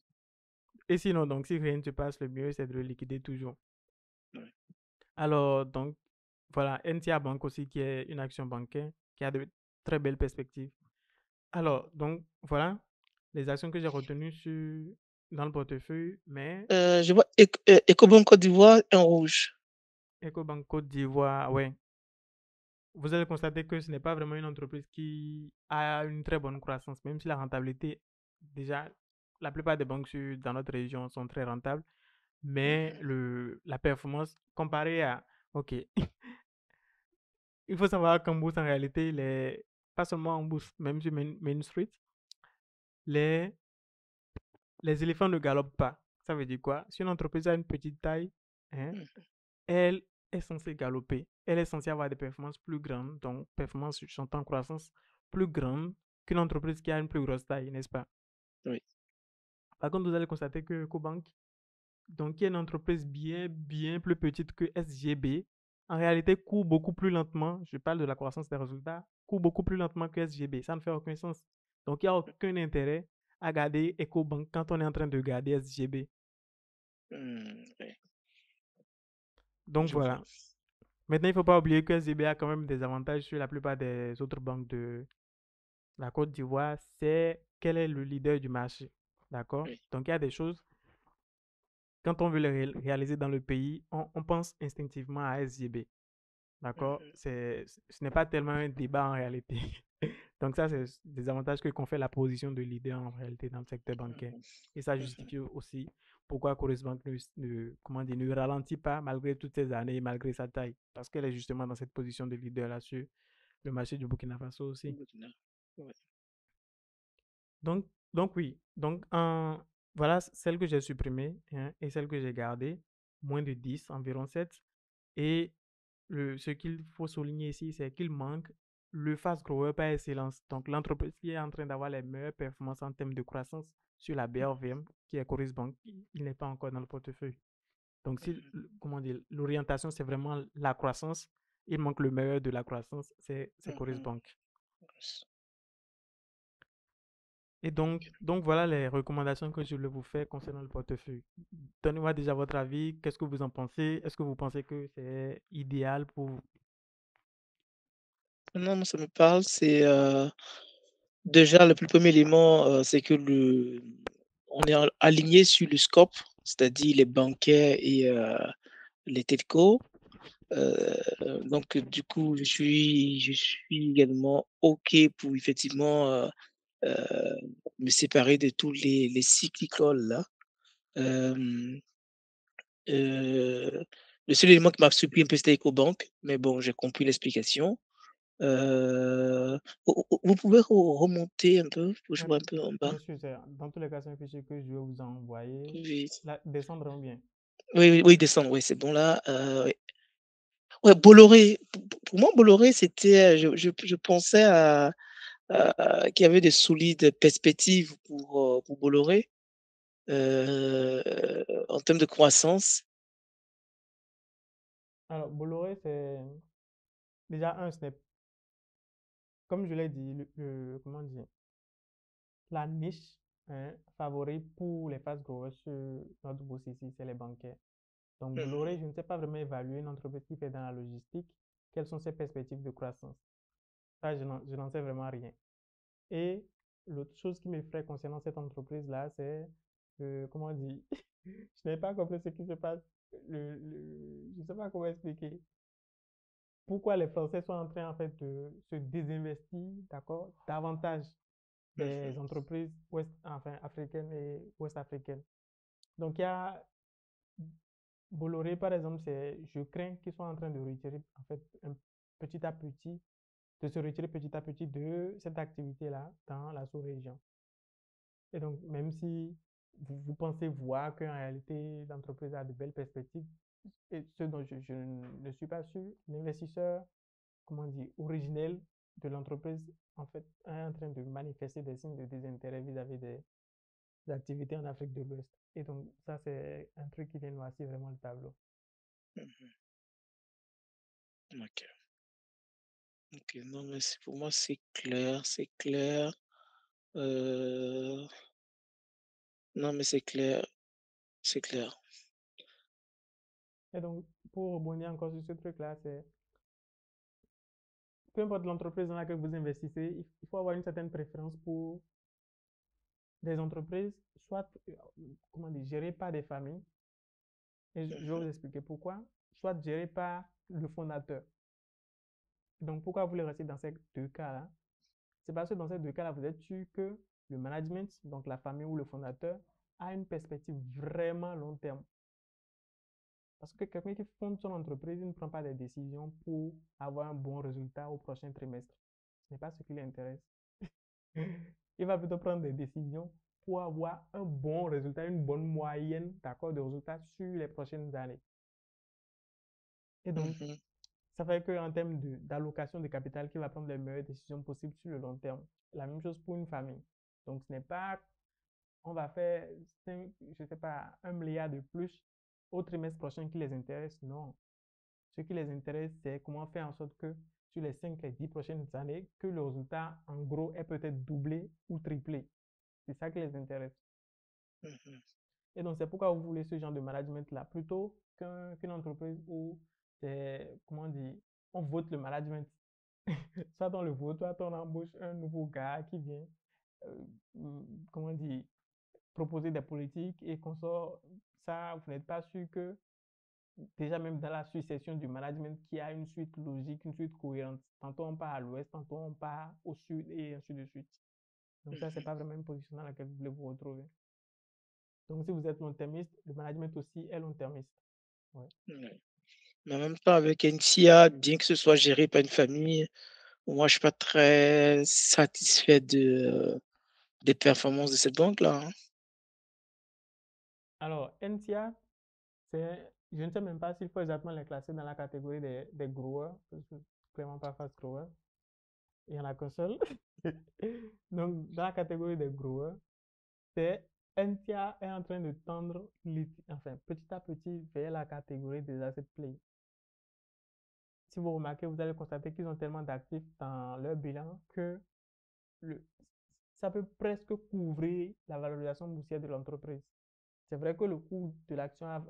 Et sinon, donc, si rien ne se passe, le mieux, c'est de le liquider toujours. Ouais. Alors, donc, voilà, NTA Bank aussi, qui est une action bancaire, qui a de très belles perspectives. Alors, donc, voilà les actions que j'ai retenues dans le portefeuille, mais Je vois Ecobank Côte d'Ivoire en rouge. EcoBank Côte d'Ivoire, ouais, vous allez constater que ce n'est pas vraiment une entreprise qui a une très bonne croissance, même si la rentabilité, déjà, la plupart des banques dans notre région sont très rentables, mais Mmh. la performance comparée à, ok, il faut savoir qu'en bourse, en réalité, pas seulement en bourse, même sur Main Street, les, les éléphants ne galopent pas. Ça veut dire quoi? Si une entreprise a une petite taille, hein, Mmh. elle est censée galoper. Elle est censée avoir des performances plus grandes, donc performances sont en croissance plus grande qu'une entreprise qui a une plus grosse taille, n'est-ce pas? Oui. Par contre, vous allez constater que Cobank, donc qui est une entreprise bien plus petite que SGB, en réalité court beaucoup plus lentement. Je parle de la croissance des résultats, court beaucoup plus lentement que SGB. Ça ne fait aucun sens. Donc, il n'y a aucun intérêt à garder EcoBank quand on est en train de garder SGB. Oui, Donc, je vois. voilà. Maintenant, il ne faut pas oublier que SGB a quand même des avantages sur la plupart des autres banques de la Côte d'Ivoire. C'est quel est le leader du marché. D'accord? Oui. Donc, il y a des choses, quand on veut les réaliser dans le pays, on pense instinctivement à SGB. D'accord? Mmh. Ce n'est pas tellement un débat en réalité. Donc, ça, c'est des avantages que confère la position de leader en réalité dans le secteur bancaire. Et ça Mmh. justifie aussi pourquoi Coris Bank comment dire, ne ralentit pas malgré toutes ces années, malgré sa taille. Parce qu'elle est justement dans cette position de leader là sur le marché du Burkina Faso aussi. Ouais. Donc oui. Donc, voilà celle que j'ai supprimée, hein, et celle que j'ai gardée, moins de 10, environ 7. Et ce qu'il faut souligner ici, c'est qu'il manque le fast grower par excellence. Donc, l'entreprise qui est en train d'avoir les meilleures performances en termes de croissance sur la BRVM, qui est Coris Bank, il n'est pas encore dans le portefeuille. Donc, si, comment dire, l'orientation, c'est vraiment la croissance, il manque le meilleur de la croissance, c'est Coris Mmh. Bank. Et donc, voilà les recommandations que je voulais vous faire concernant le portefeuille. Donnez-moi déjà votre avis. Qu'est-ce que vous en pensez? Est-ce que vous pensez que c'est idéal pour vous? Non, non, ça me parle, c'est, déjà le plus premier élément, c'est que le on est aligné sur le scope, c'est-à-dire les bancaires et les telcos. Donc du coup, je suis également OK pour effectivement, heu, me séparer de tous les cyclical là. Hem, heu, le seul élément qui m'a surpris un peu, c'était Ecobank, mais bon, j'ai compris l'explication. Vous pouvez remonter un peu? Je Ouais, vois un peu en bas. bien sûr, dans tous les cas, c'est un fichier que je vais vous envoyer. Oui. Là, descendre bien. Oui, oui, oui, descendre, oui, c'est bon là, oui. Ouais, Bolloré, pour moi, Bolloré, c'était, je pensais qu'il y avait de solides perspectives pour Bolloré, heu, en termes de croissance. Alors, Bolloré, c'est déjà un, ce n'est, comme je l'ai dit, comment dire, la niche, hein, favorite pour les fast growers sur notre bourse ici, c'est les bancaires. Donc, Mmh Bolloré, je ne sais pas vraiment évaluer une entreprise qui fait dans la logistique. Quelles sont ses perspectives de croissance? Ça, je n'en sais vraiment rien. Et l'autre chose qui m'effraie concernant cette entreprise-là, c'est, comment on dit, je n'ai pas compris ce qui se passe. Je ne sais pas comment expliquer. Pourquoi les Français sont en train, en fait, de se désinvestir, d'accord, davantage des mh. entreprises ouest, enfin, africaines et ouest-africaines. Donc, il y a Bolloré, par exemple, je crains qu'ils soient en train de retirer, en fait, petit à petit, de se retirer petit à petit de cette activité-là dans la sous-région. Et donc, même si vous pensez voir qu'en réalité, l'entreprise a de belles perspectives, et ce dont je ne suis pas sûr, l'investisseur, comment dire, originel de l'entreprise, en fait, est en train de manifester des signes de désintérêt vis-à-vis des activités en Afrique de l'Ouest. Et donc, ça, c'est un truc qui vient noircir vraiment le tableau. Mmh. OK. OK. Non, mais c'est pour moi, c'est clair, c'est clair. Heu, non, mais c'est clair, c'est clair. Et donc, pour rebondir encore sur ce truc-là, c'est peu importe l'entreprise dans laquelle vous investissez, il faut avoir une certaine préférence pour des entreprises, soit, comment dire, gérées par des familles, et je vais Mmh vous expliquer pourquoi, soit gérées par le fondateur. Donc, pourquoi vous voulez rester dans ces deux cas-là? C'est parce que dans ces deux cas-là, vous êtes sûr que le management, donc la famille ou le fondateur, a une perspective vraiment long terme. Parce que quelqu'un qui fonde son entreprise, il ne prend pas des décisions pour avoir un bon résultat au prochain trimestre. Ce n'est pas ce qui l'intéresse. Il va plutôt prendre des décisions pour avoir un bon résultat, une bonne moyenne, d'accord, de résultats sur les prochaines années. Et donc, mh. ça fait qu'en termes d'allocation de capital, qu'il va prendre les meilleures décisions possibles sur le long terme. La même chose pour une famille. Donc, ce n'est pas, on va faire 5, je sais pas, 1 milliard de plus au trimestre prochain qui les intéresse. Non. Ce qui les intéresse, c'est comment faire en sorte que sur les 5 et 10 prochaines années, que le résultat, en gros, est peut-être doublé ou triplé. C'est ça qui les intéresse. Mmh Et donc, c'est pourquoi vous voulez ce genre de management-là, plutôt qu'une entreprise où c'est, comment dire, on vote le management. Soit on le vote, soit on embauche un nouveau gars qui vient, euh, comment dire, proposer des politiques et qu'on sort ça, vous n'êtes pas sûr que, déjà même dans la succession du management, qui a une suite logique, une suite cohérente. Tantôt on part à l'ouest, tantôt on part au sud et ainsi de suite. Donc ça, c'est mh. pas vraiment une position dans laquelle vous voulez vous retrouver. Donc si vous êtes long-termiste, le management aussi est long-termiste. Ouais. Ouais. Mais en même temps, avec NSIA, bien que ce soit géré par une famille, moi, je suis pas très satisfait des performances de cette banque-là, hein. Alors, NTIA, je ne sais même pas s'il faut exactement les classer dans la catégorie des growers, parce que vraiment pas fast growers. Il n'y en a qu'un seul. Donc, dans la catégorie des growers, c'est NTIA est en train de tendre enfin, petit à petit vers la catégorie des asset play. Si vous remarquez, vous allez constater qu'ils ont tellement d'actifs dans leur bilan que le, ça peut presque couvrir la valorisation boursière de l'entreprise. C'est vrai que le coût de l'action a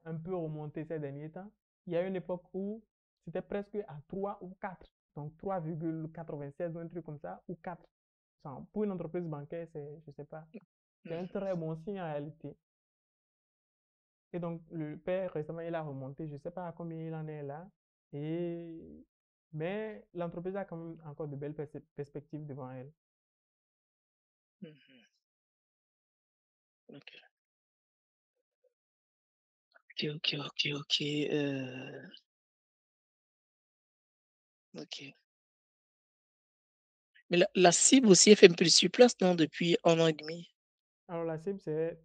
un peu remonté ces derniers temps. Il y a une époque où c'était presque à 3 ou 4, donc 3,96 ou un truc comme ça, ou 4. Pour une entreprise bancaire, c'est, je sais pas, c'est un Mmh très bon signe en réalité. Et donc, le père, récemment, il a remonté, je ne sais pas à combien il en est là. Et... Mais l'entreprise a quand même encore de belles perspectives devant elle. mh. OK. OK, OK, OK, OK, OK. Mais la cible aussi, elle fait un peu de surplace, non, depuis 1 an et demi? Alors, la cible, c'est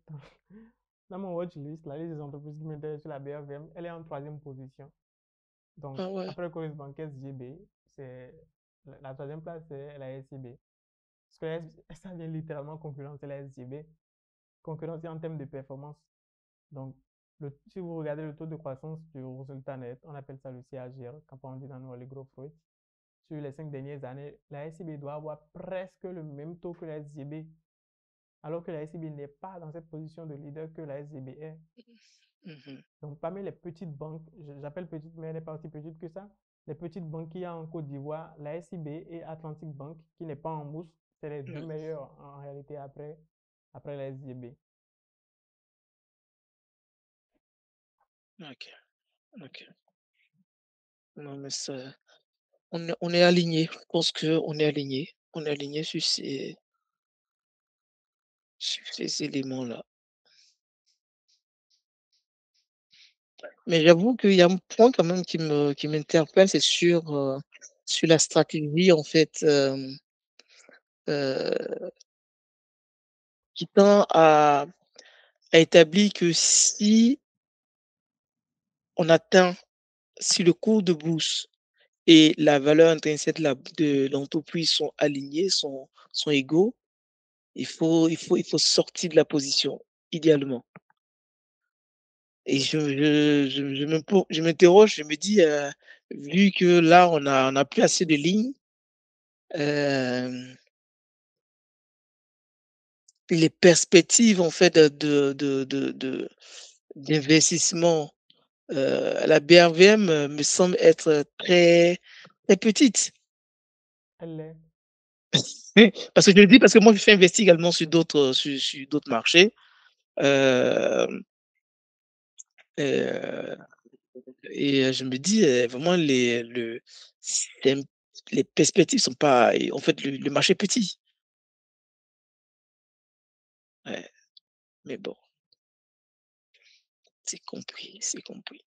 dans mon watch list, la liste des entreprises qui m'intéressent sur la BFM, elle est en troisième position. Donc, Ah ouais. après le Coris Bank SGB, c'est la troisième place, c'est la SCB. Parce que ça vient littéralement concurrencer la SGB, concurrencer en termes de performance. Donc, si vous regardez le taux de croissance du résultat net, on appelle ça le CAGR, quand on dit dans nos les gros fruits. Sur les 5 dernières années, la SCB doit avoir presque le même taux que la SGB, alors que la SCB n'est pas dans cette position de leader que la SGB est. Mhm. Donc, parmi les petites banques, j'appelle petites, mais elle n'est pas aussi petite que ça, les petites banques qu'il y a en Côte d'Ivoire, la SIB et Atlantic Bank, qui n'est pas en bourse, c'est les deux Ouais. meilleurs en réalité après la SIB. OK, OK. Non, mais ça, on est aligné. Je pense qu'on est aligné. On est aligné sur ces éléments-là. Mais j'avoue qu'il y a un point quand même qui m'interpelle, c'est sur la stratégie en fait, heu, qui tend à établir que on atteint si le cours de bourse et la valeur intrinsèque de l'entreprise sont alignés, sont égaux, il faut sortir de la position, idéalement. Et Oui, je m'interroge, je me dis, vu que là on a plus assez de lignes, hem, les perspectives en fait d'investissement, à la BRVM, me semblent être très, très petites. elle l'est. Parce que je le dis parce que moi je fais investir également sur d'autres marchés, hem, heu je me dis, vraiment c'est un les perspectives sont pas et en fait le marché est petit. Ouais, mais bon, c'est compris, c'est compris,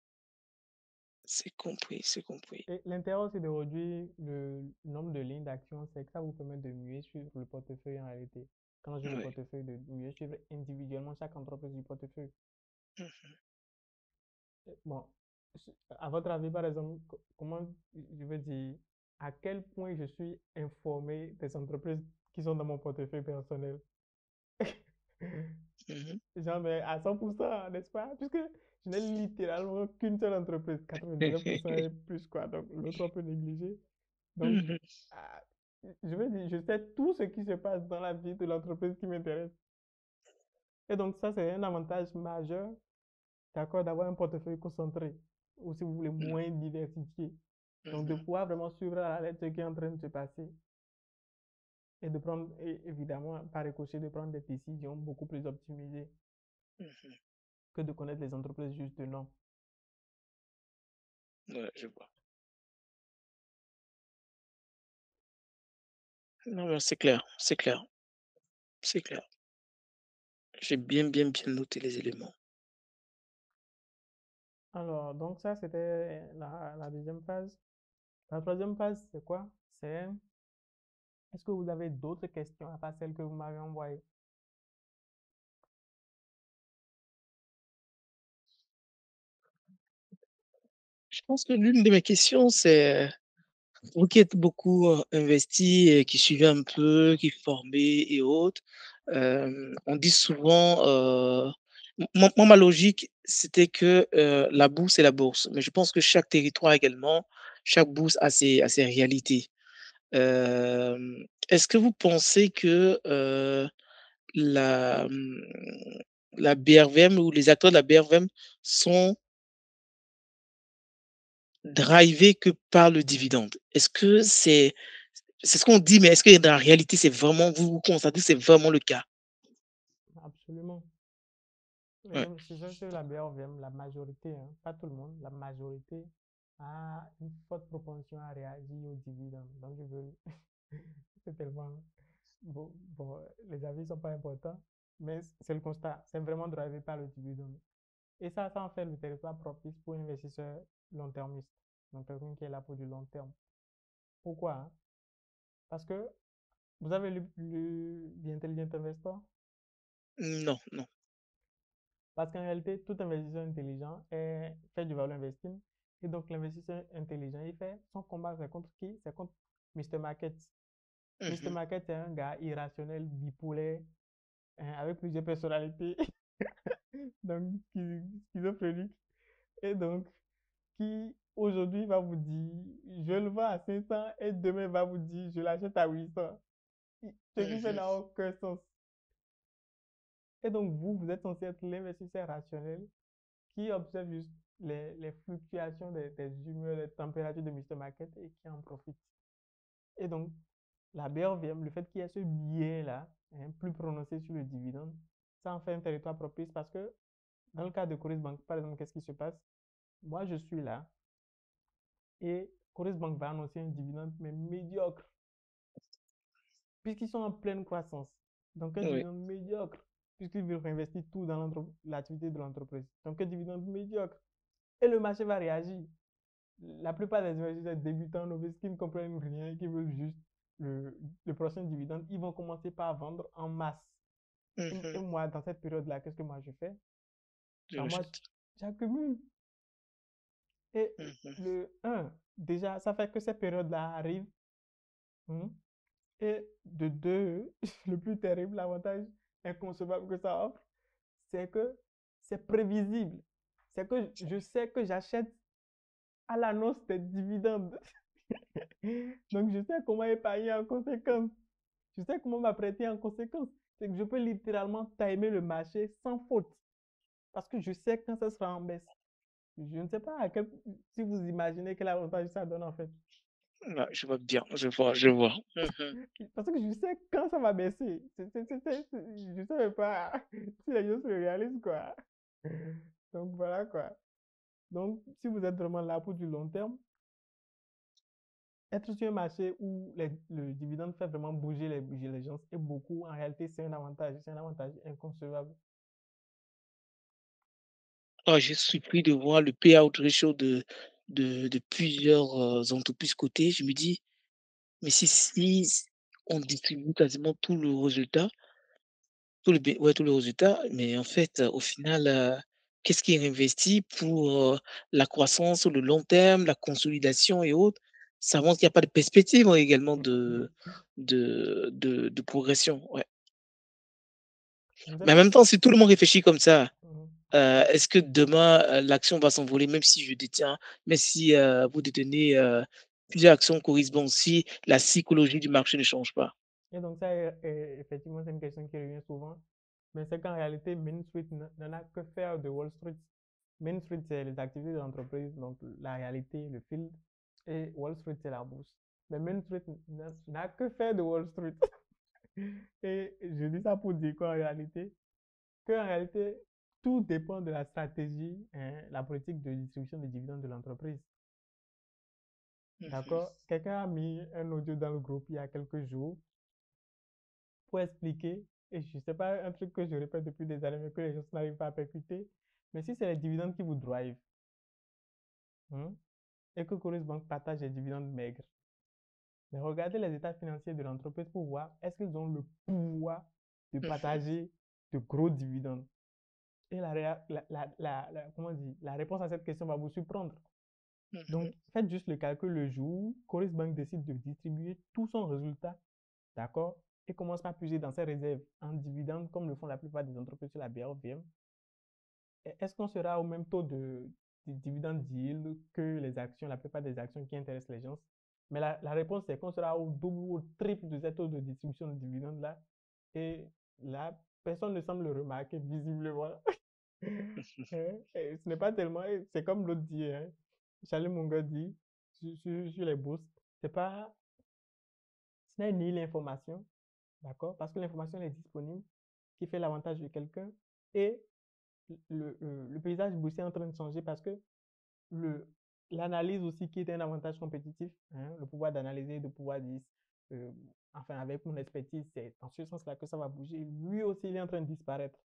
c'est compris, c'est compris. Et l'intérêt aussi de réduire le nombre de lignes d'action, c'est que ça vous permet de mieux suivre le portefeuille en réalité. Quand je dis le Oui. portefeuille, de mieux suivre individuellement chaque entreprise du portefeuille. Mmh. Bon, à votre avis, par exemple, comment, je veux dire, à quel point je suis informé des entreprises qui sont dans mon portefeuille personnel? Mmh. Genre, mais à 100%, n'est-ce pas? Puisque je n'ai littéralement qu'une seule entreprise, 99% et plus, quoi. Donc, l'autre, on peut négliger. Donc, Mmh. ah, je veux dire, je sais tout ce qui se passe dans la vie de l'entreprise qui m'intéresse. Et donc, ça, c'est un avantage majeur, d'accord, d'avoir un portefeuille concentré, ou si vous voulez, moins diversifié. Donc, de Mmh. pouvoir vraiment suivre à la lettre ce qui est en train de se passer et de prendre, et évidemment, par ricochet, de prendre des décisions beaucoup plus optimisées Mmh. que de connaître les entreprises juste de nom. Ouais, je vois. Non, mais c'est clair, c'est clair, c'est clair. J'ai bien, bien, bien noté les éléments. Alors, donc ça, c'était la deuxième phase. La troisième phase, c'est quoi? C'est, est-ce que vous avez d'autres questions à part celles que vous m'avez envoyées? Je pense que l'une de mes questions, c'est, vous qui êtes beaucoup, investis et qui suivez un peu, qui formez et autres, on dit souvent, moi ma logique, c'était que, la bourse est la bourse, mais je pense que chaque territoire également, chaque bourse a ses réalités. Est-ce que vous pensez que, la, la BRVM ou les acteurs de la BRVM sont drivés que par le dividende? Est-ce que c'est ce qu'on dit, mais est-ce que dans la réalité, c'est vraiment vous constatez que c'est vraiment le cas? Absolument. Et Ouais. même si c'est sur la BRVM, la majorité, hein, pas tout le monde, la majorité a une forte propension à réagir aux dividendes. Donc, je veux, c'est tellement, bon, les avis ne sont pas importants, mais c'est le constat. C'est vraiment drivé par le dividende. Et ça en fait le territoire propice pour un investisseur long-termiste. Donc, quelqu'un qui est là pour du long terme. Pourquoi? Hein? Parce que vous avez lu The Intelligent Investor. Non, non. Parce qu'en réalité, tout investisseur intelligent fait du value investing Et donc, l'investisseur intelligent, il fait son combat, c'est contre qui? C'est contre Mr. Market. Mr. Mhm. Market, c'est un gars irrationnel, bipolaire, hein, avec plusieurs personnalités, donc schizophrénique. Et donc, qui aujourd'hui va vous dire, je le vends à 500 et demain va vous dire, je l'achète à 800. Ce qui fait Mhm. n'a aucun sens. Et donc, vous êtes censé être l'investisseur rationnel qui observe juste les fluctuations des humeurs, des températures de Mr. Market et qui en profite. Et donc, la BRVM, le fait qu'il y ait ce biais-là, hein, plus prononcé sur le dividende, ça en fait un territoire propice parce que dans le cas de Coris Bank, par exemple, qu'est-ce qui se passe? Moi, je suis là et Coris Bank va annoncer un dividende, mais médiocre, puisqu'ils sont en pleine croissance. Donc, un Oui. dividende médiocre, puisqu'ils veulent réinvestir tout dans l'activité de l'entreprise. Donc, un dividende médiocre. Et le marché va réagir. La plupart des investisseurs débutants, novices, qui ne comprennent rien, qui veulent juste le prochain dividende, ils vont commencer par vendre en masse. Et Mhm. moi, dans cette période-là, qu'est-ce que moi je fais? Je Bah, moi, rejette. j'accumule. Et Mhm. le un, déjà, ça fait que cette période-là arrive. Hmm, et de deux, le plus terrible, l'avantage inconcevable que ça offre, c'est que c'est prévisible. C'est que je sais que j'achète à l'annonce des dividendes. Donc, je sais comment épargner en conséquence. Je sais comment m'apprêter en conséquence. C'est que je peux littéralement timer le marché sans faute. Parce que je sais quand ça sera en baisse. Je ne sais pas si vous imaginez quel avantage ça donne en fait. Ouais, je vois bien, je vois, je vois. Mhm. Parce que je sais quand ça va baisser. Je ne savais pas si les choses se réalisent, quoi. Donc voilà, quoi. Donc, si vous êtes vraiment là pour du long terme, être sur un marché où le dividende fait vraiment bouger les gens et beaucoup, en réalité, c'est un avantage. C'est un avantage inconcevable. Oh, je suis surpris de voir le payout ratio de plusieurs entreprises cotées. Je me dis, mais si on distribue quasiment tout le résultat, tout le résultat, mais en fait, au final, qu'est-ce qui est réinvesti pour la croissance, le long terme, la consolidation et autres? Ça montre qu'il n'y a pas de perspective également de progression. Ouais. Je ne sais Mais en pas même si... temps, si tout le monde réfléchit comme ça, Mhm. est-ce que demain, l'action va s'envoler même si, vous détenez, plusieurs actions correspondent si la psychologie du marché ne change pas? Et donc ça, effectivement, c'est une question qui revient souvent. Mais c'est qu'en réalité, Main Street n'en a que faire de Wall Street. Main Street, c'est les activités de l'entreprise, donc la réalité, le field. Et Wall Street, c'est la bourse. Mais Main Street n'a que faire de Wall Street. Et je dis ça pour dire qu'en réalité, tout dépend de la stratégie, hein, la politique de distribution des dividendes de l'entreprise. Mmh. D'accord? Quelqu'un a mis un audio dans le groupe il y a quelques jours pour expliquer, et je ne sais pas, un truc que je répète depuis des années, mais que les gens n'arrivent pas à percuter, mais si c'est les dividendes qui vous drive, hein, et que Coris Bank partage les dividendes maigres, mais regardez les états financiers de l'entreprise pour voir est-ce qu'ils ont le pouvoir de Mmh. partager de gros dividendes. Et comment dire, la réponse à cette question va vous surprendre. Mmh. Donc, faites juste le calcul le jour où Coris Bank décide de distribuer tout son résultat, d'accord, et commence à puiser dans ses réserves en dividendes, comme le font la plupart des entreprises sur la BRVM. Est-ce qu'on sera au même taux de dividende yield que les actions, la plupart des actions qui intéressent les gens? Mais la réponse, c'est qu'on sera au double ou au triple de cette taux de distribution de dividendes-là. Et là, personne ne semble le remarquer visiblement. Et ce n'est pas tellement, c'est comme l'autre dit, hein, Charlie Munger dit sur les bourses, c'est pas, ce n'est ni l'information, d'accord, parce que l'information est disponible, qui fait l'avantage de quelqu'un, et le paysage boursier est en train de changer parce que le, l'analyse aussi qui est un avantage compétitif, hein, le pouvoir d'analyser, de pouvoir dire, euh, enfin avec mon expertise, c'est dans ce sens-là que ça va bouger. Lui aussi, il est en train de disparaître.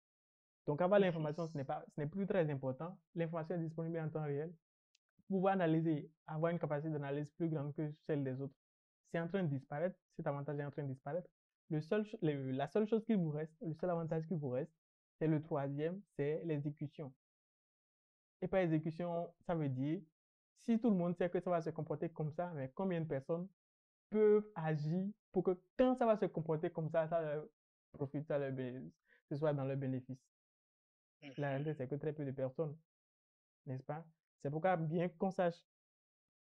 Donc avoir l'information, ce n'est plus très important. L'information est disponible en temps réel. Pouvoir analyser, avoir une capacité d'analyse plus grande que celle des autres, c'est en train de disparaître. Cet avantage est en train de disparaître. La seule chose qui vous reste, le seul avantage qui vous reste, c'est le troisième, c'est l'exécution. Et par exécution, ça veut dire Si tout le monde sait que ça va se comporter comme ça, mais combien de personnes peuvent agir pour que quand ça va se comporter comme ça leur profite, ce soit dans leur bénéfice. La Mhm. réalité, c'est que très peu de personnes, n'est-ce pas? C'est pourquoi bien qu'on sache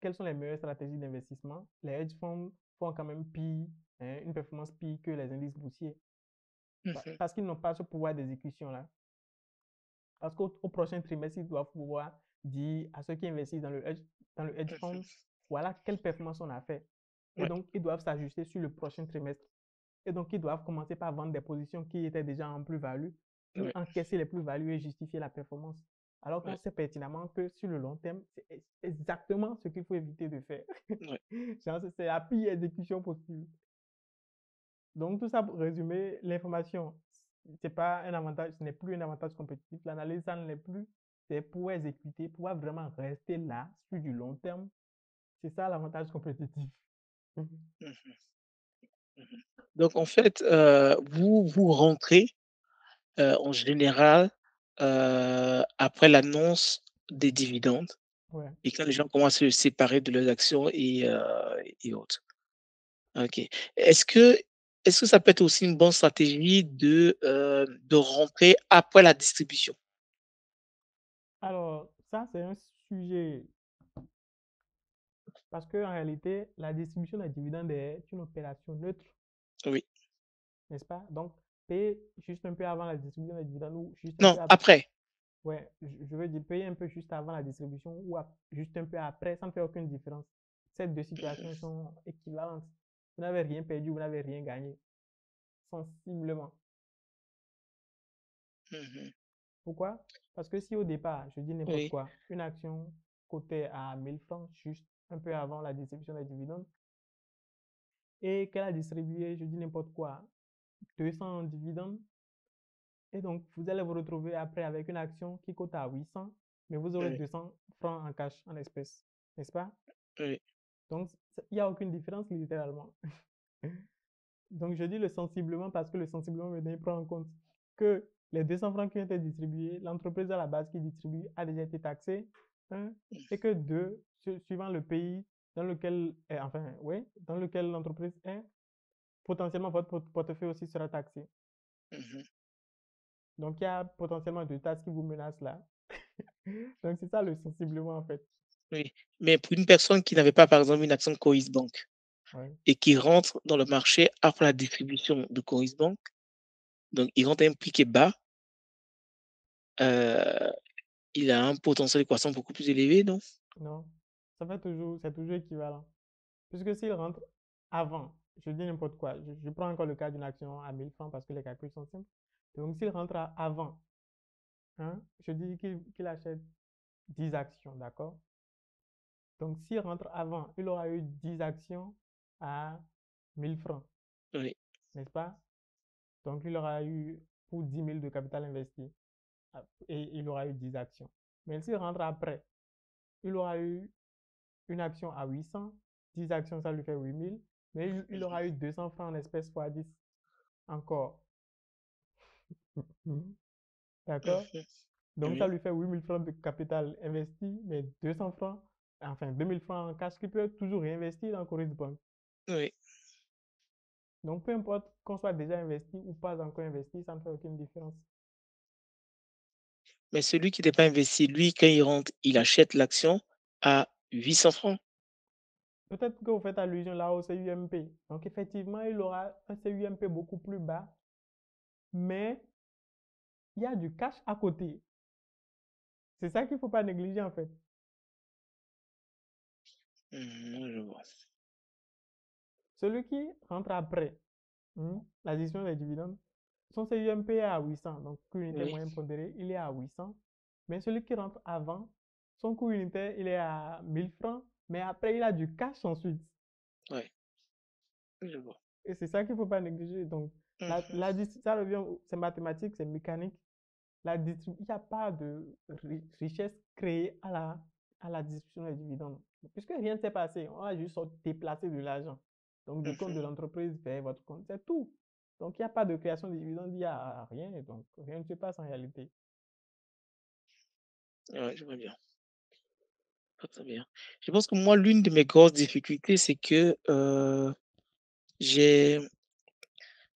quelles sont les meilleures stratégies d'investissement, les hedge funds font quand même pire, hein, une performance pire que les indices boursiers. Mhm. Parce qu'ils n'ont pas ce pouvoir d'exécution-là. Parce qu'au prochain trimestre, ils doivent pouvoir dire à ceux qui investissent dans le hedge fund, Mhm. voilà quelle performance on a fait. Et Ouais, donc, ils doivent s'ajuster sur le prochain trimestre. Et donc, ils doivent commencer par vendre des positions qui étaient déjà en plus-value pour ouais, encaisser les plus-values et justifier la performance. Alors qu'on ouais, sait pertinemment que sur le long terme, c'est exactement ce qu'il faut éviter de faire. ouais. C'est la pire exécution possible. Donc, tout ça pour résumer, l'information, c'est pas un avantage, ce n'est plus un avantage compétitif. L'analyse, ça ne l'est plus. C'est pour exécuter, pouvoir vraiment rester là sur du long terme. C'est ça l'avantage compétitif. Mhm. Mhm. Donc en fait, vous rentrez, en général, après l'annonce des dividendes Ouais. et quand les gens commencent à se séparer de leurs actions et autres. OK. Est-ce que est-ce que ça peut être aussi une bonne stratégie de rentrer après la distribution? Alors, ça, c'est un sujet parce qu'en réalité, la distribution des dividendes est une opération neutre, Oui. n'est-ce pas? Donc, payer juste un peu avant la distribution des dividendes ou juste un Non, peu après. après. Ouais, je veux dire payer un peu juste avant la distribution ou juste un peu après, ça ne fait aucune différence. Ces deux situations Mmh. sont équivalentes. Vous n'avez rien perdu, vous n'avez rien gagné, sensiblement. Mmh. Pourquoi? Parce que si au départ, je dis n'importe Oui. quoi, une action cotait à 1000 francs juste un peu avant la distribution des dividendes et qu'elle a distribué, je dis n'importe quoi, 200 en dividendes, et donc vous allez vous retrouver après avec une action qui cote à 800, mais vous aurez Oui, 200 francs en cash, en espèces, n'est-ce pas? oui. Donc, il n'y a aucune différence littéralement. Donc, je dis le sensiblement parce que le sensiblement me prend en compte que les 200 francs qui ont été distribués, l'entreprise à la base qui distribue a déjà été taxée, un, et que deux, suivant le pays dans lequel, enfin, oui, dans lequel l'entreprise est, potentiellement votre portefeuille aussi sera taxé. Mmh. Donc, il y a potentiellement deux taxes qui vous menacent là. Donc, c'est ça le sensiblement en fait. Oui. Mais pour une personne qui n'avait pas, par exemple, une action Coris Bank Ouais. et qui rentre dans le marché après la distribution de Coris Bank, donc il rentre à un prix qui est bas, heu, il a un potentiel de croissance beaucoup plus élevé, non? Non, c'est toujours équivalent. Puisque s'il rentre avant, je dis n'importe quoi, je prends encore le cas d'une action à 1000 francs parce que les calculs sont simples. Donc, s'il rentre avant, hein, je dis qu'il achète 10 actions, d'accord? Donc, s'il rentre avant, il aura eu 10 actions à 1000 francs, Oui. n'est-ce pas? Donc, il aura eu pour 10 000 de capital investi et il aura eu 10 actions. Mais s'il rentre après, il aura eu une action à 800, 10 actions, ça lui fait 8000, mais il Mmh. aura eu 200 francs en espèces fois 10 encore. D'accord? Mmh. Donc, ça Oui, lui fait 8000 francs de capital investi, mais 200 francs, enfin 2000 francs en cash qu'il peut toujours réinvestir dans Coris Bank. oui. Donc, peu importe qu'on soit déjà investi ou pas encore investi, ça ne fait aucune différence. Mais celui qui n'est pas investi, lui, quand il rentre, il achète l'action à 800 francs. Peut-être que vous faites allusion là au CUMP. Donc, effectivement, il aura un CUMP beaucoup plus bas, mais il y a du cash à côté. C'est ça qu'il ne faut pas négliger en fait. Je vois. Celui qui rentre après la gestion des dividendes, son CUMP est à 800, donc coût unitaire Oui, moyen pondéré, il est à 800. Mais celui qui rentre avant, son coût unitaire, il est à 1000 francs, mais après, il a du cash ensuite. ouais, je vois. Et c'est ça qu'il ne faut pas négliger. Donc, Mmh. ça revient, c'est mathématique, c'est mécanique. Il n'y a pas de richesse créée à la distribution des dividendes. Puisque rien ne s'est passé, on a juste déplacé de l'argent. Donc, du compte de Mmh. l'entreprise vers votre compte, c'est tout. Donc, il n'y a pas de création de dividendes, il n'y a rien. Donc, rien ne se passe en réalité. Ouais, je vois bien. très bien. Je pense que moi, l'une de mes grosses difficultés, c'est que, j'ai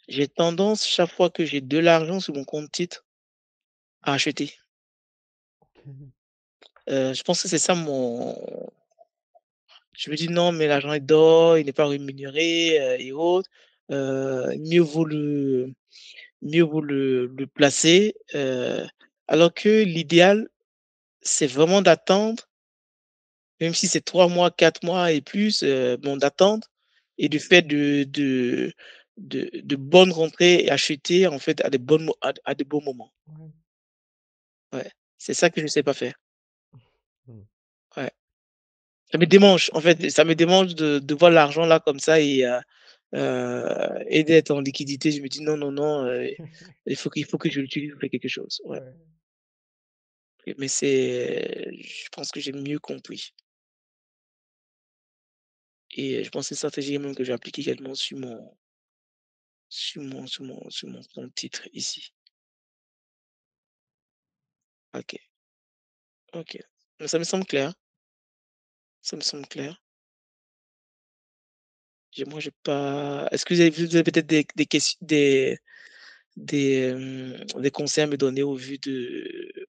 j'ai tendance, chaque fois que j'ai de l'argent sur mon compte titre, à acheter. OK. Je pense que c'est ça mon je me dis: «Non, mais l'argent il dort, il n'est pas rémunéré, et autres, mieux vaut le placer», alors que l'idéal, c'est vraiment d'attendre, même si c'est 3 mois, 4 mois et plus, bon d'attendre et de faire de bonnes rentrées et acheter en fait à des bonnes mo à des bons moments. Ouais. Ouais, c'est ça que je sais pas faire. Mmh. Ouais, ça me démange en fait, ça me démange de voir l'argent là comme ça et d'être en liquidité. Je me dis: «Non, non, non, il faut que je l'utilise pour faire quelque chose». Ouais, Ouais. mais c'est je pense que j'ai mieux compris et je pense que c'est une stratégie même que j'ai appliquée également sur mon compte titre ici. OK, OK. Mais ça me semble clair, ça me semble clair. J'ai pas est-ce que vous avez peut-être des ques des conseils à me donner au vu de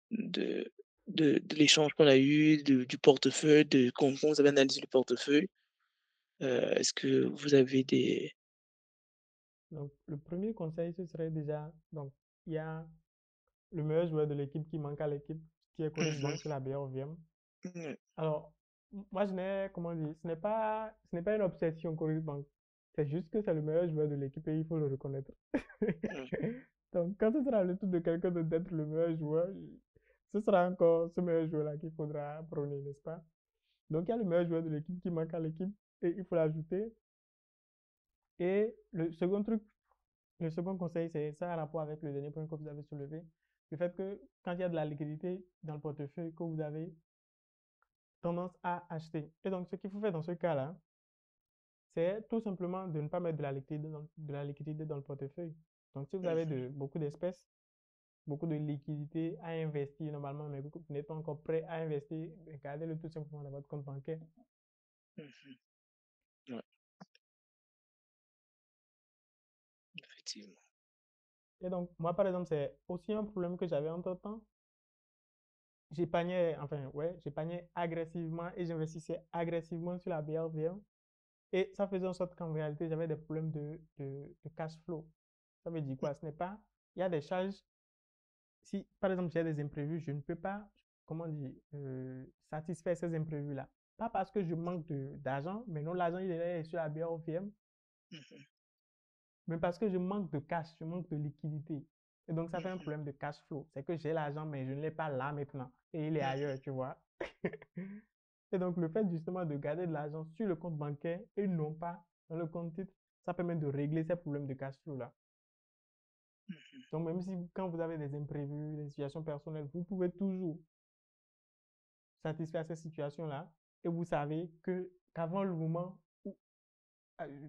de l'échange qu'on a eu, du portefeuille, de comment vous avez analysé le portefeuille? Est-ce que vous avez des Donc, le premier conseil, ce serait déjà, donc, il y a le meilleur joueur de l'équipe qui manque à l'équipe, qui est Coris mmh Bank sur la BRVM. mh, Alors, moi, je n'ai, comment dire, ce n'est pas une obsession, Coris Bank. C'est juste que c'est le meilleur joueur de l'équipe et il faut le reconnaître. mmh, Donc, quand ce sera le tour de quelqu'un d'autre d'être le meilleur joueur, ce sera encore ce meilleur joueur-là qu'il faudra prôner, n'est-ce pas? Donc, il y a le meilleur joueur de l'équipe qui manque à l'équipe et il faut l'ajouter. Et le second conseil, c'est ça en rapport avec le dernier point que vous avez soulevé. Le fait que quand il y a de la liquidité dans le portefeuille, que vous avez tendance à acheter. Et donc, ce qu'il faut faire dans ce cas-là, c'est tout simplement de ne pas mettre de la liquidité dans le portefeuille. Donc, si vous avez mmh beaucoup d'espèces, beaucoup de liquidités à investir normalement, mais que vous n'êtes pas encore prêt à investir, gardez-le tout simplement dans votre compte bancaire. mmh ouais, effectivement. Et donc, moi, par exemple, c'est aussi un problème que j'avais entre-temps. J'épargnais agressivement et j'investissais agressivement sur la BRVM. Et ça faisait en sorte qu'en réalité, j'avais des problèmes de cash flow. Ça veut dire quoi? Ce n'est pas, il y a des charges. Si, par exemple, j'ai des imprévus, je ne peux pas, comment dire, satisfaire ces imprévus-là. Pas parce que je manque d'argent, mais non, l'argent, il est sur la BRVM, Mmh mais parce que je manque de cash, je manque de liquidité. Et donc, ça fait un mh, problème de cash flow. C'est que j'ai l'argent, mais je ne l'ai pas là maintenant. Et il est mmh ailleurs, tu vois. Et donc, le fait justement de garder de l'argent sur le compte bancaire et non pas dans le compte titre, ça permet de régler ces problèmes de cash flow-là. Donc, même si quand vous avez des imprévus, des situations personnelles, vous pouvez toujours satisfaire ces situations-là et vous savez que qu'avant le moment où,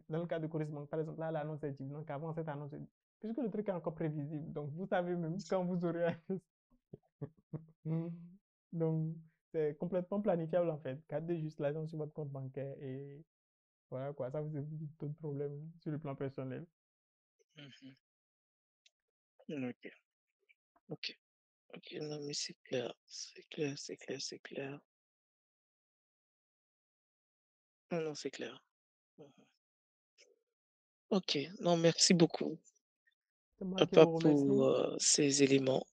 dans le cas de correspondance, par exemple, là, l'annonce est due, donc avant cette annonce est due, puisque le truc est encore prévisible, donc vous savez même quand vous aurez un. Donc, c'est complètement planifiable en fait. Gardez juste l'argent sur votre compte bancaire et voilà quoi, ça vous évite d'autres problèmes sur le plan personnel. OK, OK, OK, non, mais c'est clair, c'est clair, c'est clair, c'est clair. Non, non, c'est clair. Mmh OK, non, merci beaucoup, C'est moi qui papa, vous remercie. pour, ces éléments.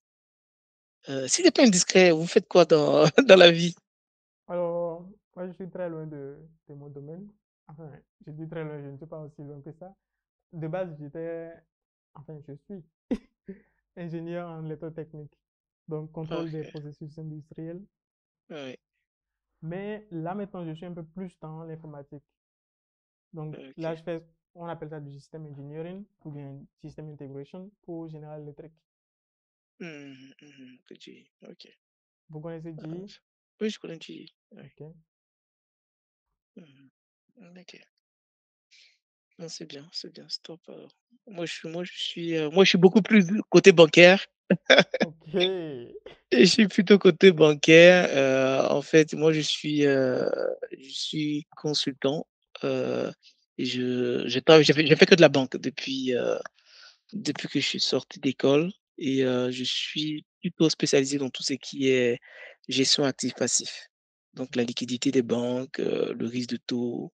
S'il n'est pas indiscret, vous faites quoi dans dans la vie? Alors, moi je suis très loin de mon domaine. Enfin, je dis très loin, je ne suis pas aussi loin que ça. De base, je suis ingénieur en électrotechnique, donc contrôle des OK, processus industriels. ouais, Mais là maintenant, je suis un peu plus dans l'informatique. Donc là, OK. on appelle ça du système engineering ou bien system integration pour General Electric. GE, OK. Vous connaissez GE? Oui, je connais GE, ouais. Ok. OK. Non, c'est bien, c'est top alors. Moi, je suis beaucoup plus côté bancaire. Ok. Et je suis plutôt côté bancaire. En fait, moi, je suis consultant, et je travaille j'ai fait que de la banque depuis que je suis sorti d'école et je suis plutôt spécialisé dans tout ce qui est gestion actifs-passifs. Donc la liquidité des banques, le risque de taux,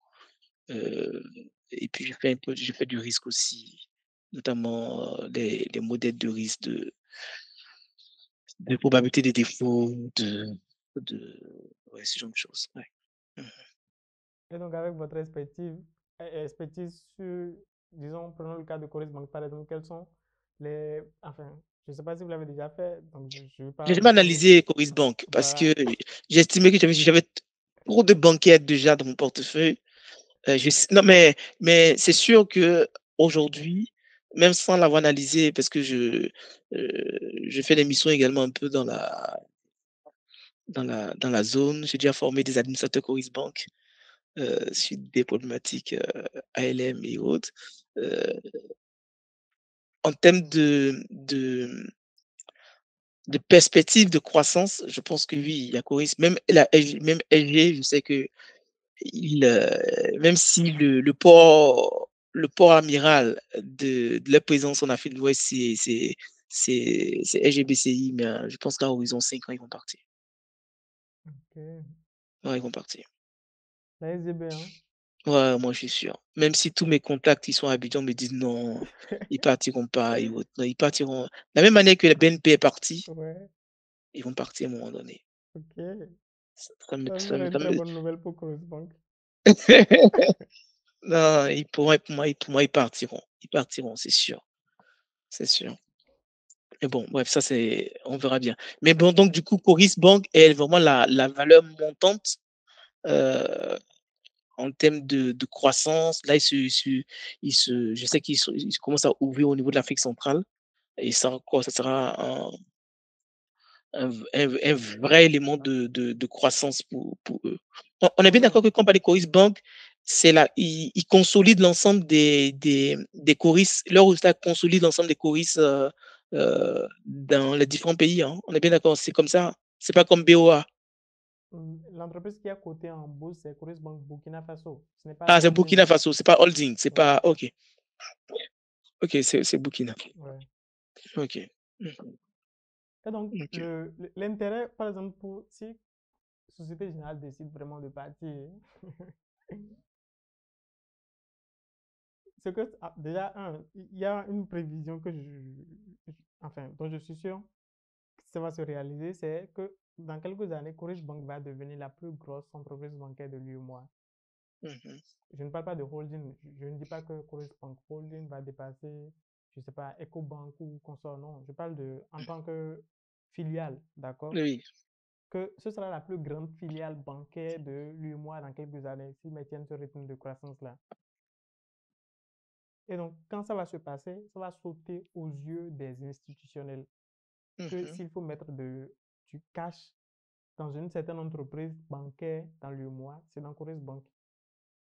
heu et puis j'ai fait du risque aussi, notamment, les modèles de risque de probabilité des défauts, de ouais, ce genre de choses, ouais. Mmh. Et donc, avec votre expertise sur, disons, prenons le cas de Coris Bank, par exemple, quels sont enfin, je ne sais pas si vous l'avez déjà fait, donc je J'ai parle jamais pour, analysé Coris Bank parce voilà. que j'estimais que j'avais trop de banquiers déjà dans mon portefeuille. Je s Non, mais c'est sûr qu'aujourd'hui, même sans l'avoir analysé parce que je fais des missions également un peu dans la zone. J'ai déjà formé des administrateurs Coris Bank, sur des problématiques, ALM et autres. Heu, En termes de perspective de croissance, je pense que oui, il y a Coris, même LG, je sais que même si le port amiral de leur présence en Afrique de l'Ouest, c'est SGBCI, mais je pense qu'à horizon 5 ans, ils vont partir. Ok. Ouais, ils vont partir. La SGB, hein. Ouais, moi, je suis sûr. Même si tous mes contacts, ils sont à Abidjan, me disent: «Non, ils partiront pas et autres». Non, ils partiront. De la même manière que la BNP est partie, Ouais, ils vont partir à un moment donné. ok. Ça me Ça ça me serait une ça très me bonne nouvelle pour Coris Bank. Non, pour moi, ils partiront. Ils partiront, c'est sûr, c'est sûr. Mais bon, bref, ça on verra bien. Mais bon, donc du coup, Coris Bank est vraiment la valeur montante, heu, en termes de croissance. Là, je sais qu'ils commencent à ouvrir au niveau de l'Afrique centrale et ça encore, ça sera un vrai élément de croissance pour eux. On est bien Ouais. d'accord que quand on parle de Coris Bank, c'est là, ils consolident l'ensemble des Coris, leur résultat consolide l'ensemble des Coris, dans les différents pays, hein. On est bien d'accord, c'est comme ça? C'est pas comme BOA? L'entreprise qui a coté en bourse, c'est Coris Bank Burkina Faso. Ce n'est pas Ah, c'est l'holding. Burkina Faso, c'est pas holding, c'est Ouais, pas OK, OK, c'est Burkina. ouais. OK. Mmh. Et donc, OK. l'intérêt, par exemple, si Société Générale décide vraiment de partir, c'est que, déjà, il y a une prévision enfin, dont je suis sûr que ça va se réaliser, c'est que dans quelques années, Coris Bank va devenir la plus grosse entreprise bancaire de l'UEMOA. Mmh mh. Je ne parle pas de holding. Je ne dis pas que Coris Bank Holding va dépasser, je ne sais pas, EcoBank ou consort. Non, je parle en tant que filiale, d'accord? Oui. Que ce sera la plus grande filiale bancaire de l'UEMOA dans quelques années, s'ils maintiennent ce rythme de croissance-là. Et donc, quand ça va se passer, ça va sauter aux yeux des institutionnels. Mmh Que mh. s'il faut mettre du cash dans une certaine entreprise bancaire dans l'UEMOA, c'est dans Coris Bank.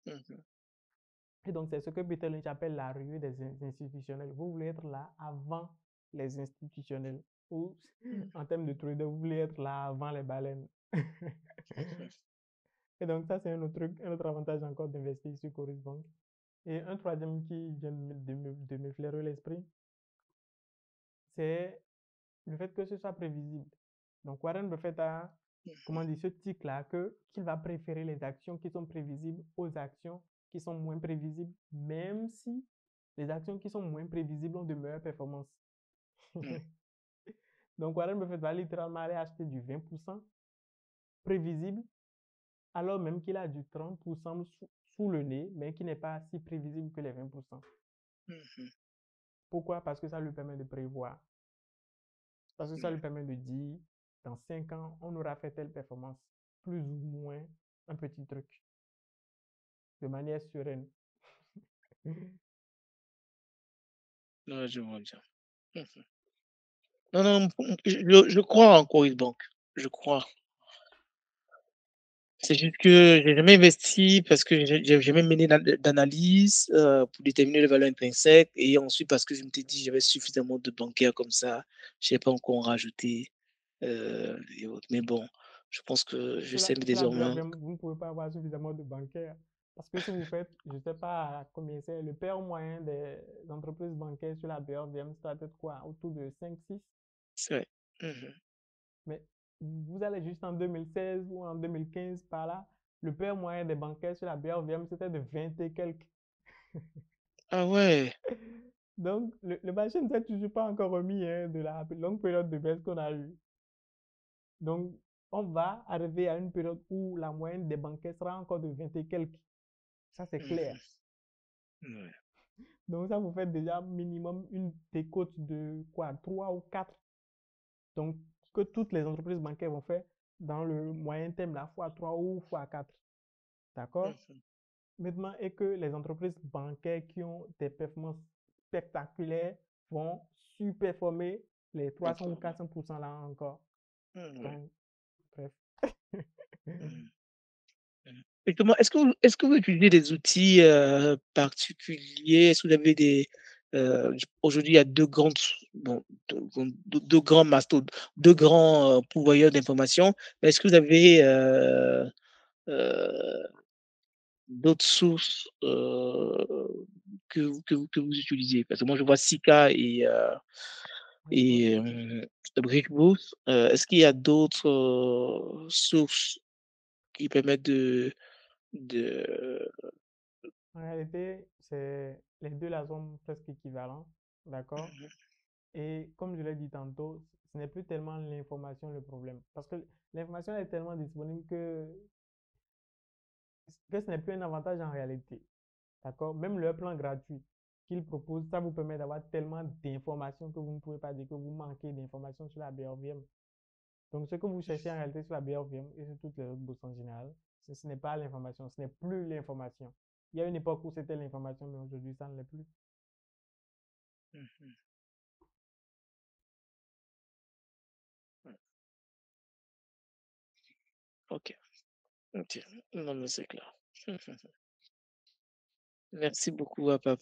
Mmh mh. Et donc, c'est ce que Peter Lynch appelle la ruée des institutionnels. Vous voulez être là avant les institutionnels. Ou, Mmh. en termes de trader, vous voulez être là avant les baleines. Et donc, ça, c'est un autre truc, un autre avantage encore d'investir sur Coris Bank. Et un troisième qui vient de me flairer l'esprit, c'est le fait que ce soit prévisible. Donc, Warren Buffett a, comment dire, ce tic-là qu'il va préférer les actions qui sont prévisibles aux actions qui sont moins prévisibles, même si les actions qui sont moins prévisibles ont de meilleures performances. Mmh. Donc, Warren Buffett va littéralement aller acheter du 20% prévisible, alors même qu'il a du 30% sous le nez, mais qui n'est pas si prévisible que les 20%. Mmh mh. Pourquoi? Parce que ça lui permet de prévoir. Parce que ça lui permet de dire, dans 5 ans, on aura fait telle performance, plus ou moins un petit truc, de manière sereine. Ouais, je vois bien. Mmh. Non, non, je crois en Coris Bank. Je crois. C'est juste que j'ai jamais investi parce que j'ai jamais mené d'analyse, pour déterminer les valeurs intrinsèques et ensuite parce que je m'étais dit: «J'avais suffisamment de bancaires comme ça, je n'ai pas encore en rajouter», et autres. Mais bon, je pense que je sais Sur la désormais. BRVM, vous ne pouvez pas avoir suffisamment de bancaires. Parce que si vous faites, je ne sais pas combien c'est, le père moyen des entreprises bancaires sur la BRVM, ça doit être quoi? Autour de 5-6. C'est vrai. Mmh. Mais vous allez juste en 2016 ou en 2015 par là, le père moyen des bancaires sur la BRVM, c'était de 20 et quelques. Ah ouais! Donc, le marché ne s'est toujours pas encore remis hein, de la longue période de baisse qu'on a eue. Donc, on va arriver à une période où la moyenne des bancaires sera encore de 20 et quelques. Ça, c'est clair. Mmh. Ouais. Donc, ça vous fait déjà minimum une décote de quoi? 3 ou 4. Donc, ce que toutes les entreprises bancaires vont faire dans le moyen terme, la fois 3 ou fois 4. D'accord? Mmh. Maintenant, et que les entreprises bancaires qui ont des performances spectaculaires vont surperformer les 300 ou Encore. 400% là encore. Ouais. Donc, bref. Mmh. Mmh. Et comment est-ce que vous utilisez des outils, particuliers? Est-ce que vous avez des, aujourd'hui, il y a 2 grandes bon, 2 grands mastos, 2 grands, pourvoyeurs d'informations. Mais est-ce que vous avez, heu, d'autres sources, que vous utilisez? Parce que moi, je vois Sika Ricebus. et Brickboost. Est-ce qu'il y a d'autres, sources qui permettent de En réalité, c'est les deux là sont presque équivalents. D'accord? Mmh. Et comme je l'ai dit tantôt, ce n'est plus tellement l'information le problème. Parce que l'information est tellement disponible que ce n'est plus un avantage en réalité. D'accord? Même le plan gratuit qu'ils proposent, ça vous permet d'avoir tellement d'informations que vous ne pouvez pas dire que vous manquez d'informations sur la BRVM. Donc, ce que vous cherchez en réalité sur la BRVM et sur toutes les autres bourses en général, ce n'est pas l'information, ce n'est plus l'information. Il y a une époque où c'était l'information, mais aujourd'hui, ça ne l'est plus. Mmh. Mmh. OK, OK. Non, mais c'est clair. Merci beaucoup, à Pape.